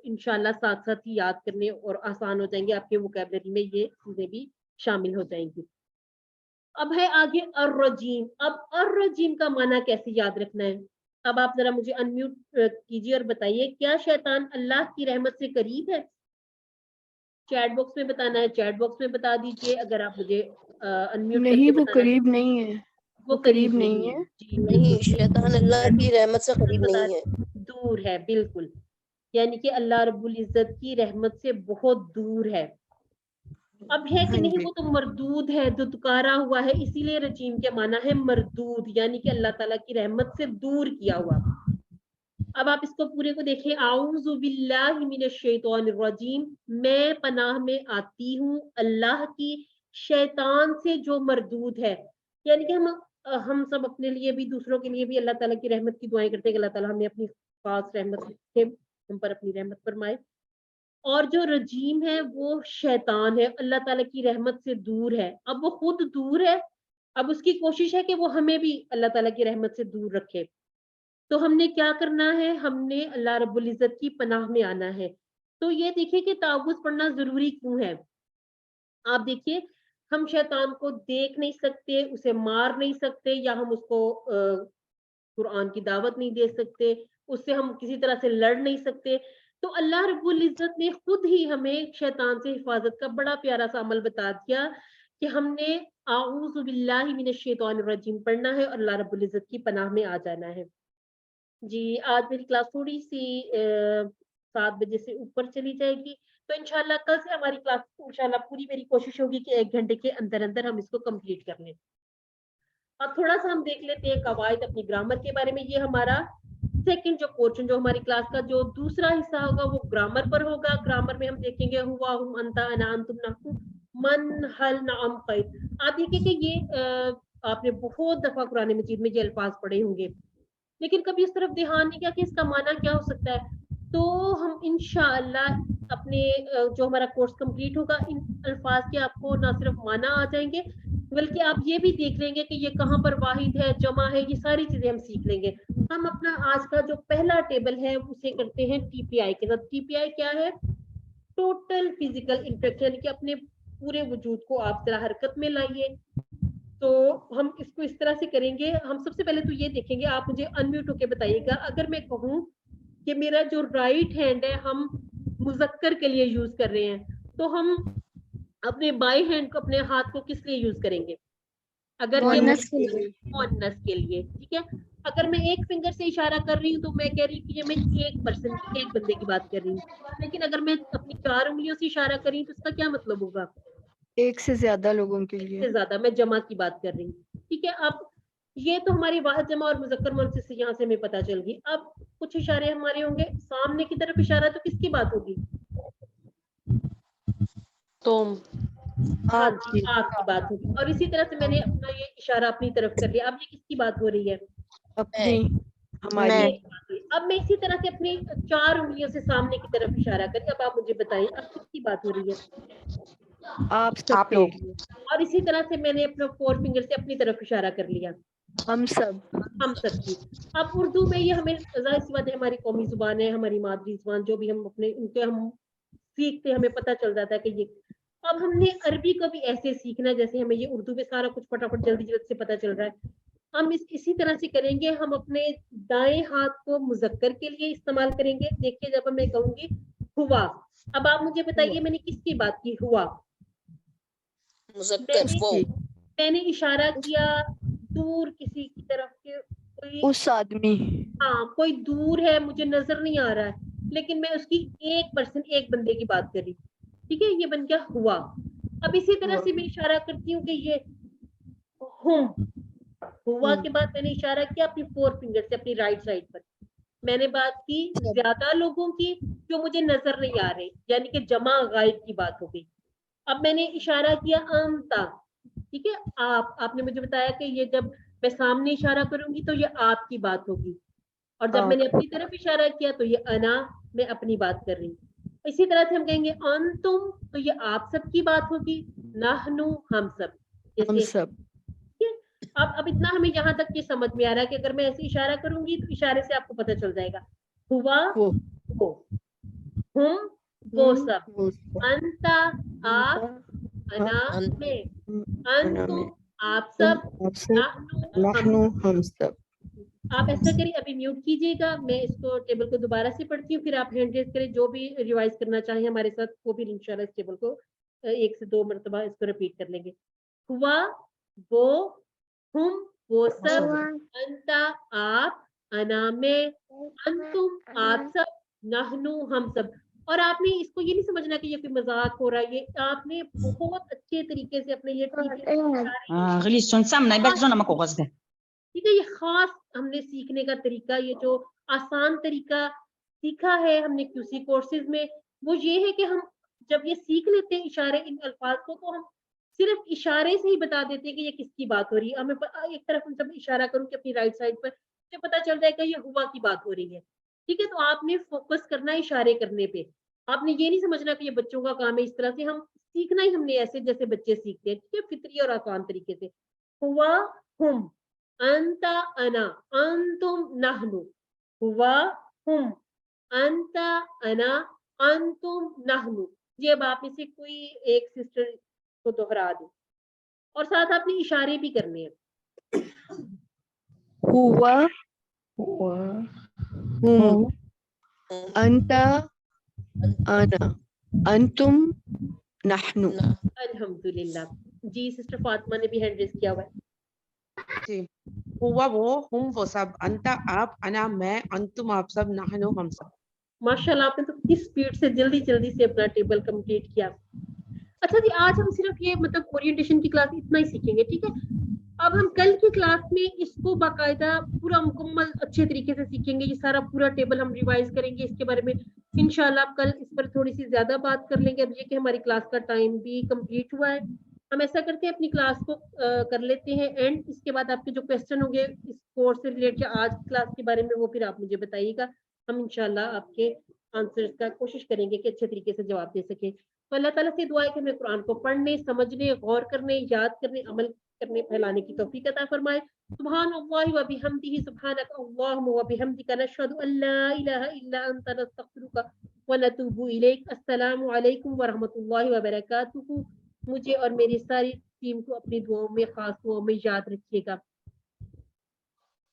इंशाल्लाह साथ साथ ही याद करने और आसान हो जाएंगे, आपके वोकैबुलरी में ये चीजें भी शामिल हो जाएंगी। अब है आगे अर्रजीम। अब अर्रजीम का माना कैसे याद रखना है? अब आप जरा मुझे अनम्यूट कीजिए और बताइए, क्या शैतान अल्लाह की रहमत से करीब है? चैट बॉक्स में बताना है, चैट बॉक्स में बता दीजिए। अगर आप मुझे अनम्यूट नहीं, करके वो बताना करीब नहीं है, वो करीब करीब नहीं है। जी नहीं, बिल्कुल। शैतान अल्लाह की रहमत से करीब बता नहीं है। दूर है, बिल्कुल। यानी कि अल्लाह रब्बुल इज्जत की रहमत से बहुत दूर है। अब है कि हाँ नहीं, जी। वो तो मरदूद है, दुत्कारा हुआ है, इसीलिए रजीम के माना है मरदूद, यानी कि अल्लाह ताला की रहमत से दूर किया हुआ। अब आप इसको पूरे को देखिए, आऊज़ु बिल्लाहि मिनश शैतानिर रजीम, मैं पनाह में आती हूँ अल्लाह की शैतान से जो मरदूद है। यानी कि हम सब अपने लिए भी दूसरों के लिए भी अल्लाह ताला की रहमत की दुआएं करते हैं कि अल्लाह ताला हमें अपनी खास रहमत से हम पर अपनी रहमत फरमाए। और जो रजीम है वो शैतान है, अल्लाह ताला की रहमत से दूर है। अब वो खुद दूर है, अब उसकी कोशिश है कि वो हमें भी अल्लाह ताला की रहमत से दूर रखे। तो हमने क्या करना है? हमने अल्लाह रब्बुल इज्जत की पनाह में आना है। तो ये देखिए कि तावुज़ पढ़ना जरूरी क्यों है। आप देखिए, हम शैतान को देख नहीं सकते, उसे मार नहीं सकते, या हम उसको कुरान की दावत नहीं दे सकते, उससे हम किसी तरह से लड़ नहीं सकते। तो अल्लाह रब्बुल इज्जत ने खुद ही हमें शैतान से हिफाजत का बड़ा प्यारा सा अमल बता दिया कि हमने आऊज़ु बिल्लाहि मिनश शैतानिर रजीम पढ़ना है और अल्लाह रब्बुल इज्जत की पनाह में आ जाना है। जी, आज मेरी क्लास थोड़ी सी 7 बजे से ऊपर चली जाएगी, तो इंशाल्लाह कल से हमारी क्लास इंशाल्लाह पूरी मेरी कोशिश होगी कि 1 घंटे के अंदर-अंदर हम इसको कंप्लीट कर लें। अब थोड़ा-सा हम देख लेते हैं कवायद अपनी ग्रामर के बारे में। ये हमारा सेकंड जो पोर्शन जो हमारी क्लास का जो दूसरा हिस्सा होगा वो ग्रामर पर होगा। ग्रामर में हम देखेंगे हुआ, हुम, अंता, अना, अंतुम, नहनु, मन, हल, नाम, कैद। आप देखिए कि ये आपने बहुत दफा कुरान मजीद में ये अल्फाज पढ़े होंगे, लेकिन कभी इस तरफ ध्यान नहीं किया कि इसका माना क्या हो सकता है। तो हम इंशाअल्लाह अपने जो हमारा कोर्स कंप्लीट होगा, इन अल्फाज के आपको ना सिर्फ माना आ जाएंगे, बल्कि आप ये भी देख लेंगे कि ये कहाँ पर वाहिद है, जमा है, ये सारी चीजें हम सीख लेंगे। हम अपना आज का जो पहला टेबल है उसे करते हैं टीपीआई के साथ। टीपीआई क्या है? टोटल फिजिकल इंटरेक्शन, यानी कि अपने पूरे वजूद को आप जरा हरकत में लाइए। तो हम इसको इस तरह से करेंगे। हम सबसे पहले तो ये देखेंगे, आप मुझे अनम्यूट होके बताइएगा, अगर मैं कहूँ कि मेरा जो राइट हैंड है हम मुजक्कर के लिए यूज कर रहे हैं, तो हम अपने बाई हैंड को, अपने हाथ को किस लिए यूज करेंगे? अगर ये मुअन्नस के लिए। मुअन्नस के लिए, ठीक है। अगर मैं एक फिंगर से इशारा कर रही हूँ तो मैं कह रही हूँ कि ये मैं एक पर्सन की, एक बंदे की बात कर रही हूँ। लेकिन अगर मैं अपनी 4 उंगलियों से इशारा कर रही हूँ तो इसका क्या मतलब होगा? एक से ज्यादा लोगों के लिए। से ज्यादा, मैं जमा की बात कर रही हूँ, ठीक है। अब ये तो हमारी वाहिद, जमा और मुजक्कर मुअन्नस से यहाँ से हमें पता चल गई। अब कुछ इशारे हमारे होंगे सामने की तरफ इशारा, तो किसकी बात होगी? तुम, हाँ जी, आपकी बात होगी। और इसी तरह से मैंने अपना ये इशारा अपनी तरफ कर लिया। अब ये किसकी बात हो रही है? अपनी, हमारी। मैं। अब मैं इसी तरह से अपनी 4 उंगलियों से सामने की तरफ इशारा करी। अब आप मुझे बताइए अब किसकी बात हो रही है? आप सब पे। और इसी तरह से मैंने अपने 4 फिंगर से अपनी तरफ इशारा कर लिया, हम सब। हम सब की। अब उर्दू में ये हमें जाहिर सी बात है, हमारी कौमी जुबान है, हमारी मादरी जुबान, जो भी हम अपने उनके हम सीखते हैं, हमें पता चल जाता है कि ये। अब हमने अरबी को भी ऐसे सीखना है जैसे हमें ये उर्दू में सारा कुछ फटाफट जल्दी जल्दी से पता चल रहा है। हम इसी तरह से करेंगे। हम अपने दाएं हाथ को मुजक्कर के लिए इस्तेमाल करेंगे। देखिए जब मैं कहूंगी हुआ, अब आप मुझे बताइए मैंने किसकी बात की? हुआ। मुजक्कर, वो। मैंने इशारा किया दूर किसी की तरफ के, कोई उस आदमी। हाँ, कोई दूर है, मुझे नजर नहीं आ रहा है, लेकिन मैं उसकी एक पर्सन, एक बंदे की बात कर रही, ठीक है। ये बन गया हुआ। अब इसी तरह से मैं इशारा करती हूँ कि ये हुम। हुआ के बाद मैंने इशारा किया अपनी 4 फिंगर से अपनी राइट साइड पर। मैंने बात की ज्यादा लोगों की जो मुझे नजर नहीं आ रहे, यानी कि जमा गायब की बात हो गई। अब मैंने इशारा किया अंता, ठीक है। आपने मुझे बताया कि ये जब मैं सामने इशारा करूंगी तो ये आपकी बात होगी, और जब मैंने अपनी तरफ इशारा किया तो ये अना, मैं अपनी बात कर रही हूँ। इसी तरह से हम कहेंगे अंतुम, तो ये आप सब की बात होगी। नहनु, हम सब, हम सब। अब इतना हमें यहाँ तक ये समझ में आ रहा है कि अगर मैं ऐसे इशारा करूंगी तो इशारे से आपको पता चल जाएगा। हुआ वो, हुम वो सब, अंता आप, अना मैं, अंतुम आप सब, नहनु हम सब। आप ऐसा करिए, अभी म्यूट कीजिएगा, मैं इसको टेबल को दोबारा से पढ़ती हूँ, फिर आप हैंड रेज करें। जो भी रिवाइज करना चाहें हमारे साथ वो भी इंशाल्लाह इस टेबल को 1 से 2 मरतबा इसको रिपीट कर लेंगे। हुआ वो, हुम वो सब, अंता आप, अना मैं, अंतुम आप सब, नहनु हम सब। और आपने इसको ये नहीं समझना कि ये कोई मजाक हो रहा है, ये आपने बहुत अच्छे तरीके से अपने ये ठीक है। ये खास हमने सीखने का तरीका, ये जो आसान तरीका सीखा है हमने क्यूसी कोर्सेज में, वो ये है कि हम जब ये सीख लेते हैं इशारे, इन अल्फाज को, तो हम सिर्फ इशारे से ही बता देते हैं कि ये किसकी बात हो रही है। हमें एक तरफ हम जब इशारा करूं कि अपनी राइट साइड पर, तो पता चल जाएगा ये हुआ की बात हो रही है, ठीक है। तो आपने फोकस करना है इशारे करने पे। आपने ये नहीं समझना कि ये बच्चों का काम है। इस तरह से हम सीखना ही हमने ऐसे जैसे बच्चे सीखते हैं, ठीक है, फितरी और आसान तरीके से। हुआ हुम, अंता अना, अंतुम नहनु। हुआ हुम, अंता अना, अंतुम नहनु। ये अब आप में से कोई एक सिस्टर को दोहरा दे, और साथ आपने इशारे भी करने हैं। हुआ, हुम, अंता अना, अंतुम नहनु। अल्हम्दुलिल्लाह। जी सिस्टर फातिमा ने भी हैंड रेज किया हुआ है। जी, हुआ वो, हुम वो सब, अंता आप, अना मैं, अंतुम आप सब, नहनु हम सब। माशाल्लाह, आपने तो किस स्पीड से जल्दी जल्दी से अपना टेबल कंप्लीट किया। अच्छा जी, आज हम सिर्फ ये मतलब ओरिएंटेशन की क्लास इतना ही सीखेंगे, ठीक है। अब हम कल की क्लास में इसको बाकायदा पूरा मुकम्मल अच्छे तरीके से सीखेंगे, ये सारा पूरा टेबल हम रिवाइज करेंगे इसके बारे में इंशाल्लाह। अब कल इस पर थोड़ी सी ज्यादा बात कर लेंगे। अब ये कि हमारी क्लास का टाइम भी कंप्लीट हुआ है, हम ऐसा करते हैं अपनी क्लास को कर लेते हैं एंड। इसके बाद आपके जो क्वेश्चन होंगे इस कोर्स से रिलेटेड आज क्लास के बारे में, वो फिर आप मुझे बताइएगा, हम इंशाल्लाह आपके आंसर्स का कोशिश करेंगे कि अच्छे तरीके से जवाब दे सके। तो अल्लाह ताला से दुआ है कि हमें कुरान को पढ़ने, समझने, गौर करने, याद करने, अमल करने, फैलाने की तौफीक अता फरमाए। सुभान अल्लाह व बिहम्दिही, सुभानक अल्लाहुम्मा व बिहम्दिका, नशहदु अल्ला इलाहा इल्ला अंता, नस्तगफिरुका व नतूबु इलैक। अस्सलामु अलैकुम व रहमतुल्लाहि व बरकातुहू। मुझे और मेरी सारी टीम को अपनी दुआओं में, खास दुआओं में याद रखिएगा।